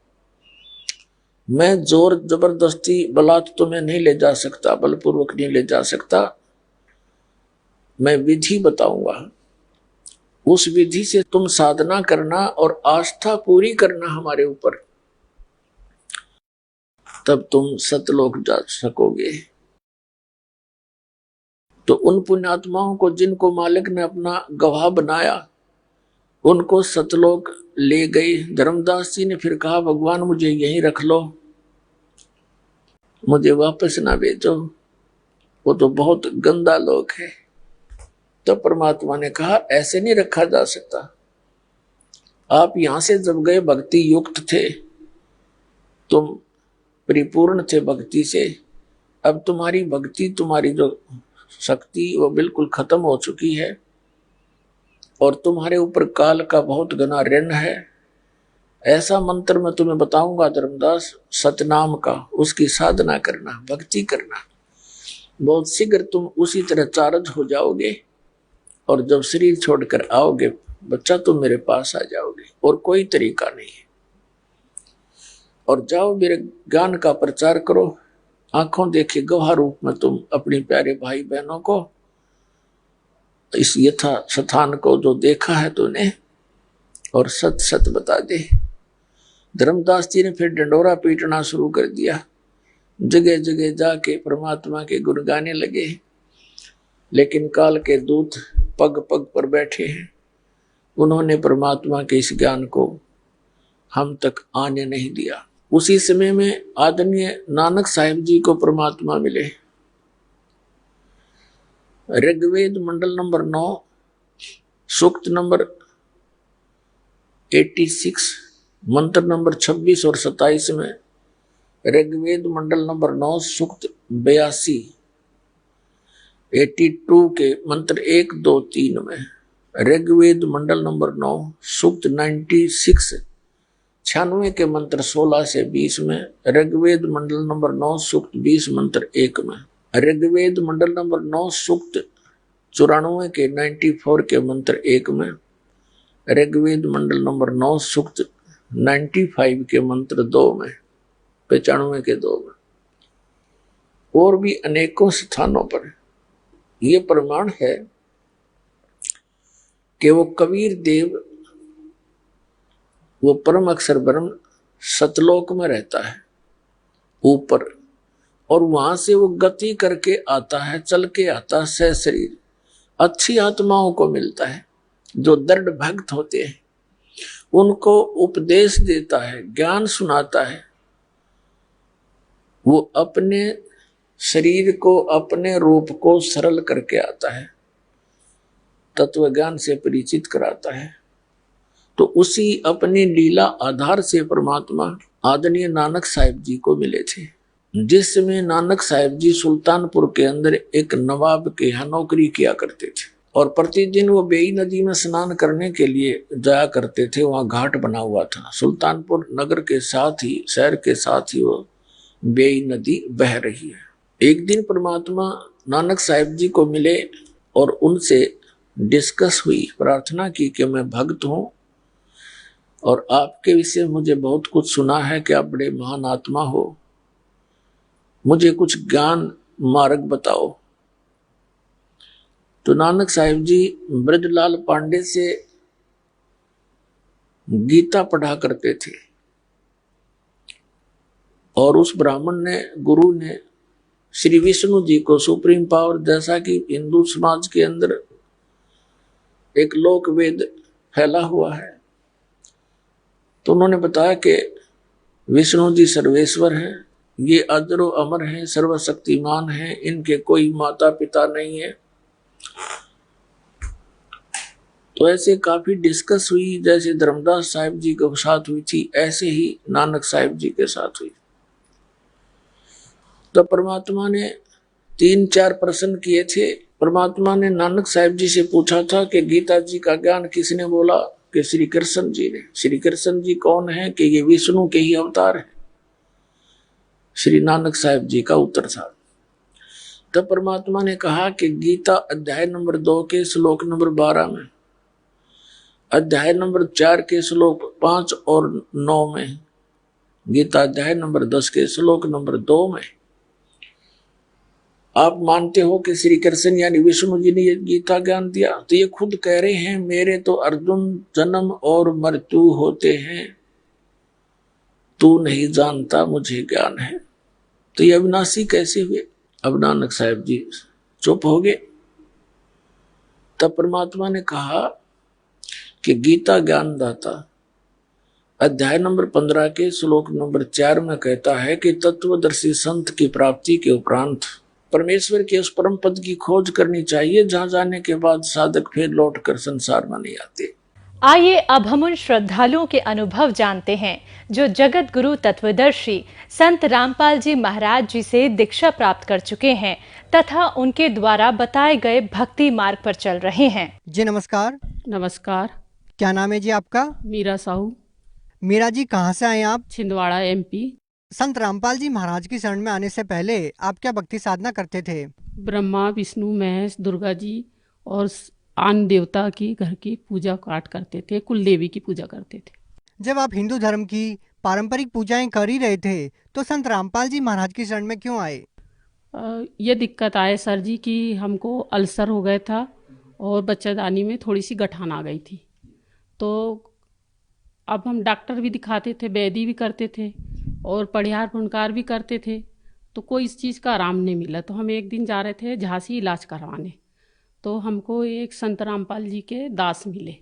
मैं जोर जबरदस्ती बलात् तुम्हें नहीं ले जा सकता, बलपूर्वक नहीं ले जा सकता। मैं विधि बताऊंगा, उस विधि से तुम साधना करना और आस्था पूरी करना हमारे ऊपर, तब तुम सतलोक जा सकोगे। तो उन पुण्यात्माओं को जिनको मालिक ने अपना गवाह बनाया, उनको सतलोक ले गई। धर्मदास जी ने फिर कहा, भगवान मुझे यहीं रख लो, मुझे वापस ना भेजो, वो तो बहुत गंदा लोक है। तो परमात्मा ने कहा, ऐसे नहीं रखा जा सकता। आप यहां से जब गए भक्ति युक्त थे, तुम परिपूर्ण थे भक्ति से। अब तुम्हारी भक्ति, तुम्हारी जो शक्ति वो बिल्कुल खत्म हो चुकी है और तुम्हारे ऊपर काल का बहुत घना ऋण है। ऐसा मंत्र मैं तुम्हें बताऊंगा धर्मदास, सतनाम का, उसकी साधना करना, भक्ति करना। बहुत शीघ्र तुम उसी तरह चार्ज हो जाओगे और जब शरीर छोड़कर आओगे बच्चा, तुम मेरे पास आ जाओगे और कोई तरीका नहीं है। और जाओ मेरे ज्ञान का प्रचार करो, आंखों देखे गवाह रूप में तुम अपने प्यारे भाई बहनों को, इस यथा स्थान को जो देखा है तूने, और सत सत बता दे। धर्मदास जी ने फिर डंडोरा पीटना शुरू कर दिया, जगह जगह जाके परमात्मा के गुण गाने लगे। लेकिन काल के दूत पग पग पर बैठे हैं, उन्होंने परमात्मा के इस ज्ञान को हम तक आने नहीं दिया। उसी समय में आदरणीय नानक साहिब जी को परमात्मा मिले। ऋग्वेद मंडल नंबर 9 सूक्त नंबर 86 मंत्र नंबर 26 और 27 में, ऋग्वेद मंडल नंबर 9 सूक्त 82, 82 के मंत्र 1, 2, 3 में, ऋग्वेद मंडल नंबर 9 सूक्त 96 96 के मंत्र 16 से 20 में, ऋग्वेद मंडल नंबर 9 सूक्त 20 मंत्र 1 में, ऋग्वेद मंडल नंबर 9 सूक्त 94 के 94 के मंत्र 1 में, ऋग्वेद मंडल नंबर 9 सूक्त 95 के मंत्र 2 में, 95 के 2 में, और भी अनेकों स्थानों पर यह प्रमाण है कि वो कबीर देव, वो परम अक्षर ब्रह्म सतलोक में रहता है ऊपर, और वहां से वो गति करके आता है, चल के आता है सह शरीर। अच्छी आत्माओं को मिलता है जो दृढ़ भक्त होते हैं, उनको उपदेश देता है, ज्ञान सुनाता है। वो अपने शरीर को, अपने रूप को सरल करके आता है, तत्व ज्ञान से परिचित कराता है। तो उसी अपनी लीला आधार से परमात्मा आदरणीय नानक साहिब जी को मिले थे। जिसमें नानक साहिब जी सुल्तानपुर के अंदर एक नवाब के यहाँ नौकरी किया करते थे, और प्रतिदिन वो बेई नदी में स्नान करने के लिए जाया करते थे। वहाँ घाट बना हुआ था, सुल्तानपुर नगर के साथ ही, शहर के साथ ही वो बेई नदी बह रही है। एक दिन परमात्मा नानक साहिब जी को मिले और उनसे डिस्कस हुई, प्रार्थना की कि मैं भक्त हूँ और आपके विषय मुझे बहुत कुछ सुना है कि आप बड़े महान आत्मा हो, मुझे कुछ ज्ञान मार्ग बताओ। तो नानक साहिब जी ब्रजलाल पांडे से गीता पढ़ा करते थे, और उस ब्राह्मण ने, गुरु ने श्री विष्णु जी को सुप्रीम पावर, जैसा कि हिंदू समाज के अंदर एक लोक वेद फैला हुआ है, तो उन्होंने बताया कि विष्णु जी सर्वेश्वर हैं, ये अजरो अमर हैं, सर्वशक्तिमान हैं, इनके कोई माता पिता नहीं है। तो ऐसे काफी डिस्कस हुई, जैसे धर्मदास साहिब जी के साथ हुई थी, ऐसे ही नानक साहिब जी के साथ हुई। तो परमात्मा ने 3-4 प्रश्न किए थे। परमात्मा ने नानक साहिब जी से पूछा था कि गीता जी का ज्ञान किसने बोला? कि श्री कृष्ण जी ने। श्री कृष्ण जी कौन है? कि ये विष्णु के ही अवतार है। श्री नानक साहिब जी का उत्तर था। तब परमात्मा ने कहा कि गीता अध्याय नंबर 2 के श्लोक नंबर 12 में, अध्याय नंबर 4 के श्लोक 5 और 9 में, गीता अध्याय नंबर 10 के श्लोक नंबर 2 में, आप मानते हो कि श्री कृष्ण यानी विष्णु जी ने ये गीता ज्ञान दिया? तो ये खुद कह रहे हैं मेरे तो अर्जुन जन्म और मृत्यु होते हैं, तू नहीं जानता मुझे ज्ञान है। तो ये अविनाशी कैसे हुए? अब नानक साहब जी चुप हो गए। तब परमात्मा ने कहा कि गीता ज्ञान दाता अध्याय नंबर 15 के श्लोक नंबर 4 में कहता है कि तत्वदर्शी संत की प्राप्ति के उपरांत परमेश्वर के उस परम पद की खोज करनी चाहिए जहां जाने के बाद साधक फिर लौटकर संसार में नहीं आते। आइए अब हम उन श्रद्धालुओं के अनुभव जानते हैं जो जगत गुरु तत्वदर्शी संत रामपाल जी महाराज जी से दीक्षा प्राप्त कर चुके हैं तथा उनके द्वारा बताए गए भक्ति मार्ग पर चल रहे हैं। जी नमस्कार। नमस्कार। क्या नाम है जी आपका? मीरा साहू। मीरा जी, कहाँ से आए आप? छिंदवाड़ा MP। संत रामपाल जी महाराज की शरण में आने से पहले आप क्या भक्ति साधना करते थे? ब्रह्मा विष्णु महेश दुर्गा जी और आन देवता की घर की पूजा पाठ करते थे, कुल देवी की पूजा करते थे। जब आप हिंदू धर्म की पारंपरिक पूजाएं कर ही रहे थे तो संत रामपाल जी महाराज की शरण में क्यों आए? ये दिक्कत आए सर जी कि हमको अल्सर हो गया था और बच्चादानी में थोड़ी सी गठान आ गई थी। तो अब हम डॉक्टर भी दिखाते थे, वैद्य भी करते थे और पढ़ियार पुनकार भी करते थे, तो कोई इस चीज़ का आराम नहीं मिला। तो हम एक दिन जा रहे थे झांसी इलाज करवाने, तो हमको एक संत रामपाल जी के दास मिले,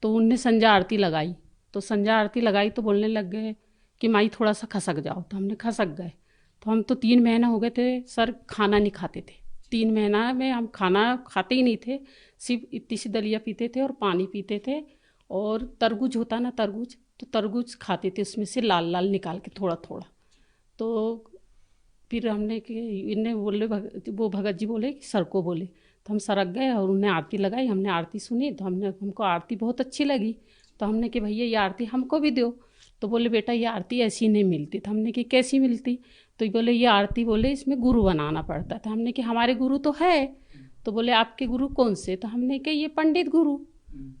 तो उनने संध्या आरती लगाई। तो संध्या आरती लगाई तो बोलने लग गए कि माई थोड़ा सा खसक जाओ। तो हमने खसक गए। तो हम तो 3 महीना हो गए थे सर, खाना नहीं खाते थे। 3 महीना में हम खाना खाते ही नहीं थे, सिर्फ इतनी सी दलिया पीते थे और पानी पीते थे। और तरबूज होता ना, तरबूज, तो तरबूज खाते थे, उसमें से लाल लाल निकाल के थोड़ा थोड़ा। तो फिर हमने कि इन्हें बोले वो भगत जी बोले कि सर को बोले, तो हम सरक गए और उन्हें आरती लगाई। हमने आरती सुनी तो हमको आरती बहुत अच्छी लगी। तो हमने कि भैया ये आरती हमको भी दो। तो बोले बेटा ये आरती ऐसी नहीं मिलती। तो हमने कि कैसी मिलती? तो बोले ये आरती बोले इसमें गुरु बनाना पड़ता था। हमने कि हमारे गुरु तो है। तो बोले आपके गुरु कौन से? तो हमने कि ये पंडित गुरु।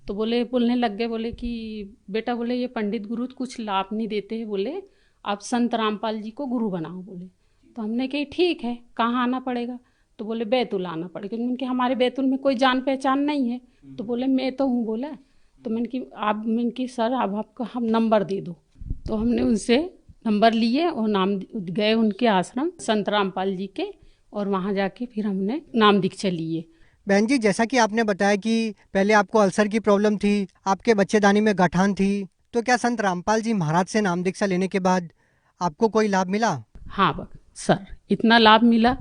तो बोलने लग गए, बोले कि बेटा बोले ये पंडित गुरु कुछ लाभ नहीं देते हैं, बोले आप संत रामपाल जी को गुरु बनाओ बोले। तो हमने कही ठीक है, कहाँ आना पड़ेगा? तो बोले बैतुल आना पड़ेगा। मैंने कि हमारे बैतुल में कोई जान पहचान नहीं है। तो बोले मैं तो हूँ बोला। तो मैंने कि सर अब आपका हम नंबर दे दो। तो हमने उनसे नंबर लिए और नाम गए उनके आश्रम संत रामपाल जी के, और वहाँ जाके फिर हमने नाम दीक्षा लिए। बहन जी, जैसा कि आपने बताया कि पहले आपको अल्सर की प्रॉब्लम थी, आपके बच्चेदानी में गठान थी, तो क्या संत रामपाल जी महाराज से नाम दीक्षा लेने के बाद आपको कोई लाभ मिला? हाँ सर, इतना लाभ मिला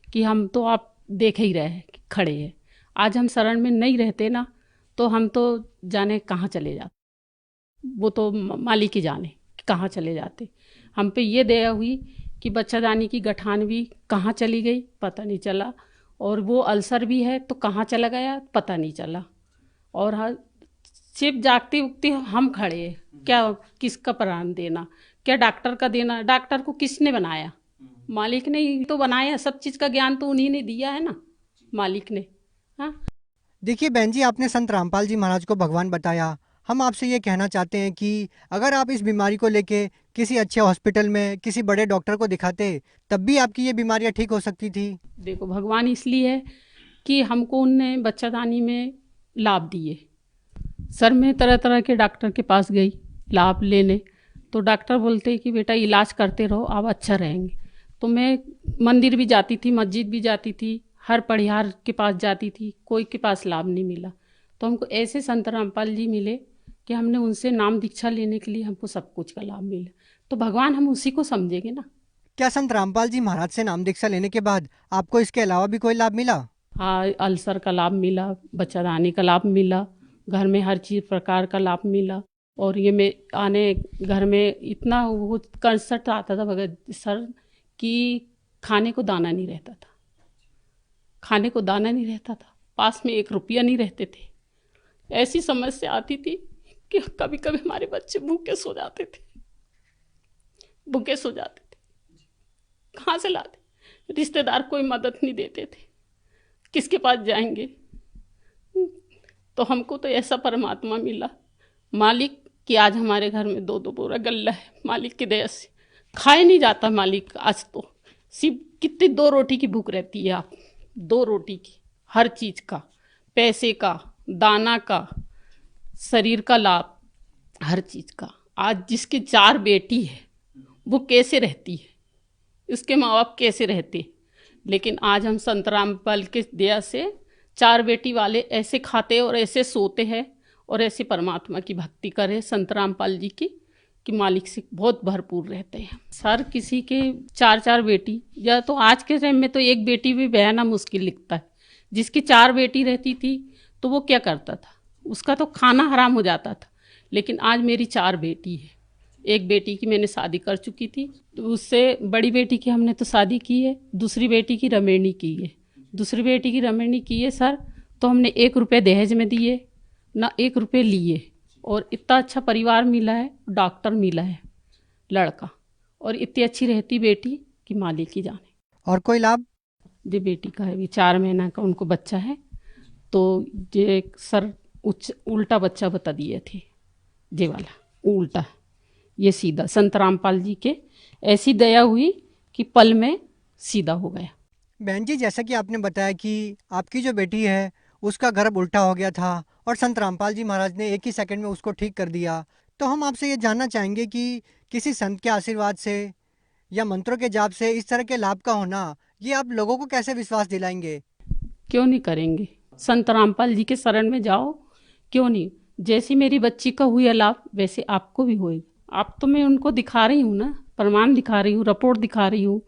कि हम तो आप देख ही रहे खड़े हैं। आज हम शरण में नहीं रहते ना तो हम तो जाने कहाँ चले जाते, वो तो मालिक ही जाने कहाँ चले जाते। हम पे ये दया हुई कि बच्चादानी की गठान भी कहाँ चली गई पता नहीं चला, और वो अल्सर भी है तो कहाँ चला गया पता नहीं चला। और हाँ, सिर्फ जागती उगती हम खड़े हैं, क्या किसका प्राण देना, क्या डॉक्टर का देना? डॉक्टर को किसने बनाया? मालिक ने ही तो बनाया। सब चीज़ का ज्ञान तो उन्हीं ने दिया है ना, मालिक ने। हाँ देखिए बहन जी, आपने संत रामपाल जी महाराज को भगवान बताया। हम आपसे ये कहना चाहते हैं कि अगर आप इस बीमारी को लेके किसी अच्छे हॉस्पिटल में किसी बड़े डॉक्टर को दिखाते तब भी आपकी ये बीमारियां ठीक हो सकती थी। देखो भगवान इसलिए है कि हमको उनने बच्चादानी में लाभ दिए। सर मैं तरह तरह के डॉक्टर के पास गई लाभ लेने, तो डॉक्टर बोलते कि बेटा इलाज करते रहो आप अच्छा रहेंगे। तो मैं मंदिर भी जाती थी, मस्जिद भी जाती थी, हर पढ़ियार के पास जाती थी, कोई के पास लाभ नहीं मिला। तो हमको ऐसे संत रामपाल जी मिले कि हमने उनसे नाम दीक्षा लेने के लिए हमको सब कुछ का लाभ मिला। तो भगवान हम उसी को समझेंगे ना। क्या संत रामपाल जी महाराज से नाम दीक्षा लेने के बाद आपको इसके अलावा भी कोई लाभ मिला? हाँ, अल्सर का लाभ मिला, बच्चादानी का लाभ मिला, घर में हर चीज़ प्रकार का लाभ मिला। और ये मैं आने घर में इतना वो कंसर्ट आता था भगत सर कि खाने को दाना नहीं रहता था, खाने को दाना नहीं रहता था, पास में 1 रुपया नहीं रहते थे। ऐसी समस्या आती थी कि कभी कभी हमारे बच्चे भूखे सो जाते थे, भूखे सो जाते थे। कहाँ से लाते? रिश्तेदार कोई मदद नहीं देते थे, किसके पास जाएंगे? तो हमको तो ऐसा परमात्मा मिला मालिक कि आज हमारे घर में 2-2 बोरा गल्ला है। मालिक की दया से खाए नहीं जाता मालिक, आज तो सिर्फ कितनी 2 रोटी की भूख रहती है आप, 2 रोटी की, हर चीज का, पैसे का, दाना का, शरीर का लाभ, हर चीज का। आज जिसकी 4 बेटी है वो कैसे रहती है, उसके माँ बाप कैसे रहते। लेकिन आज हम संत रामपाल के दया से 4 बेटी वाले ऐसे खाते और ऐसे सोते हैं और ऐसे परमात्मा की भक्ति करे संत रामपाल जी की, कि मालिक से बहुत भरपूर रहते हैं। सर किसी के 4-4 बेटी, या तो आज के टाइम में तो एक बेटी भी बयाना मुश्किल लिखता है। जिसकी 4 बेटी रहती थी तो वो क्या करता था, उसका तो खाना हराम हो जाता था। लेकिन आज मेरी 4 बेटी है। एक बेटी की मैंने शादी कर चुकी थी, तो उससे बड़ी बेटी की हमने तो शादी की है, दूसरी बेटी की रमेणी की है। दूसरी बेटी की रमेणी की है सर, तो हमने 1 रुपये दहेज में दिए ना 1 रुपये लिए, और इतना अच्छा परिवार मिला है, डॉक्टर मिला है लड़का, और इतनी अच्छी रहती बेटी कि मालिक ही जाने। और कोई लाभ? जी बेटी का है भी 4 महीना का उनको बच्चा है, तो ये सर उल्टा बच्चा बता दिए थे, ये वाला उल्टा, ये सीधा। संत रामपाल जी के ऐसी दया हुई कि पल में सीधा हो गया। बहन जी, जैसा कि आपने बताया कि आपकी जो बेटी है उसका गर्भ उल्टा हो गया था और संत रामपाल जी महाराज ने 1 ही सेकंड में उसको ठीक कर दिया, तो हम आपसे ये जानना चाहेंगे कि किसी संत के आशीर्वाद से या मंत्रों के जाप से इस तरह के लाभ का होना, ये आप लोगों को कैसे विश्वास दिलाएंगे? क्यों नहीं करेंगे, संत रामपाल जी के शरण में जाओ, क्यों नहीं। जैसी मेरी बच्ची का हुआ लाभ वैसे आपको भी होएगा। आप तो मैं उनको दिखा रही हूँ ना, प्रमाण दिखा रही हूँ, रिपोर्ट दिखा रही हूँ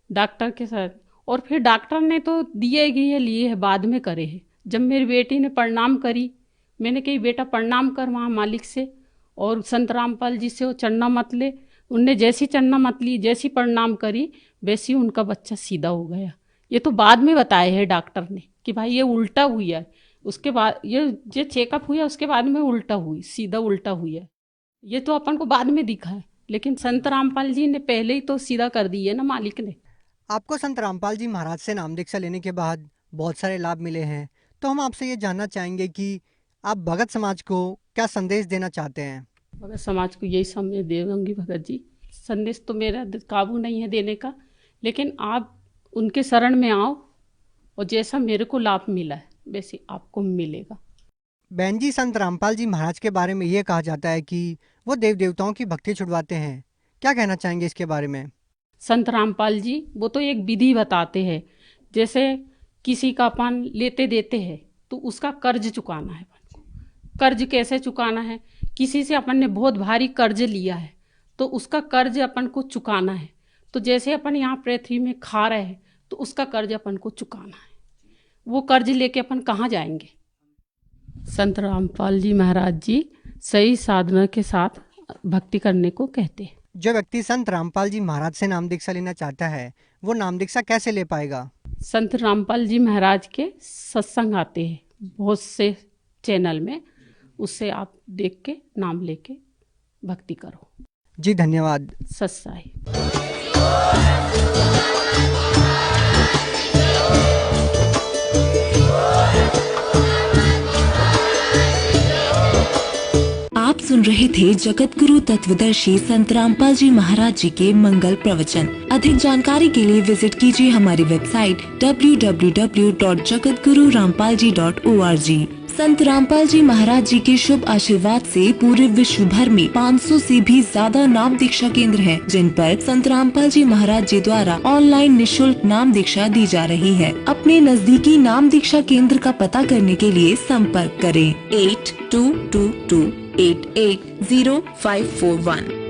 डॉक्टर के साथ। और फिर डॉक्टर ने तो दिए गए लिए है, बाद में करे है। जब मेरी बेटी ने प्रणाम करी, मैंने कही बेटा प्रणाम कर वहाँ मालिक से और संत रामपाल जी से, वो चढ़ना मत ले। उनने जैसी चढ़ना मत ली, जैसी प्रणाम करी वैसी उनका बच्चा सीधा हो गया। ये तो बाद में बताए है डॉक्टर ने कि भाई ये उल्टा हुई है, उसके बाद ये चेकअप हुआ, उसके बाद में उल्टा हुई, सीधा उल्टा हुई है। ये तो अपन को बाद में दिखा है, लेकिन संत रामपाल जी ने पहले ही तो सीधा कर दी है ना मालिक ने। आपको संत रामपाल जी महाराज से नाम दीक्षा लेने के बाद बहुत सारे लाभ मिले हैं, तो हम आपसे ये जानना चाहेंगे कि आप भगत समाज को क्या संदेश देना चाहते हैं? भगत समाज को यही समय दे दूँगी भगत जी। संदेश तो मेरा काबू नहीं है देने का, लेकिन आप उनके शरण में आओ और जैसा मेरे को लाभ मिला है वैसे आपको मिलेगा। बहन जी, संत रामपाल जी महाराज के बारे में ये कहा जाता है कि वो देव देवताओं की भक्ति छुड़वाते हैं, क्या कहना चाहेंगे इसके बारे में? संत रामपाल जी वो तो एक विधि बताते हैं। जैसे किसी का अपन लेते देते हैं तो उसका कर्ज चुकाना है अपन को। कर्ज कैसे चुकाना है, किसी से अपन ने बहुत भारी कर्ज लिया है तो उसका कर्ज अपन को चुकाना है। तो जैसे अपन यहाँ पृथ्वी में खा रहे हैं तो उसका कर्ज अपन को चुकाना है। वो कर्ज लेके अपन कहाँ जाएंगे? संत रामपाल जी महाराज जी सही साधना के साथ भक्ति करने को कहते हैं। जो व्यक्ति संत रामपाल जी महाराज से नाम दीक्षा लेना चाहता है वो नाम दीक्षा कैसे ले पाएगा? संत रामपाल जी महाराज के सत्संग आते हैं बहुत से चैनल में, उससे आप देख के नाम लेके भक्ति करो। जी धन्यवाद। सत्साई। आप सुन रहे थे जगत गुरु तत्वदर्शी संत रामपाल जी महाराज जी के मंगल प्रवचन। अधिक जानकारी के लिए विजिट कीजिए हमारी वेबसाइट www.jagatgururampalji.org। संत रामपाल जी महाराज जी के शुभ आशीर्वाद से पूरे विश्व भर में 500 से भी ज्यादा नाम दीक्षा केंद्र हैं, जिन पर संत रामपाल जी महाराज जी द्वारा ऑनलाइन निशुल्क नाम दीक्षा दी जा रही है। अपने नजदीकी नाम दीक्षा केंद्र का पता करने के लिए संपर्क करें 8222880541।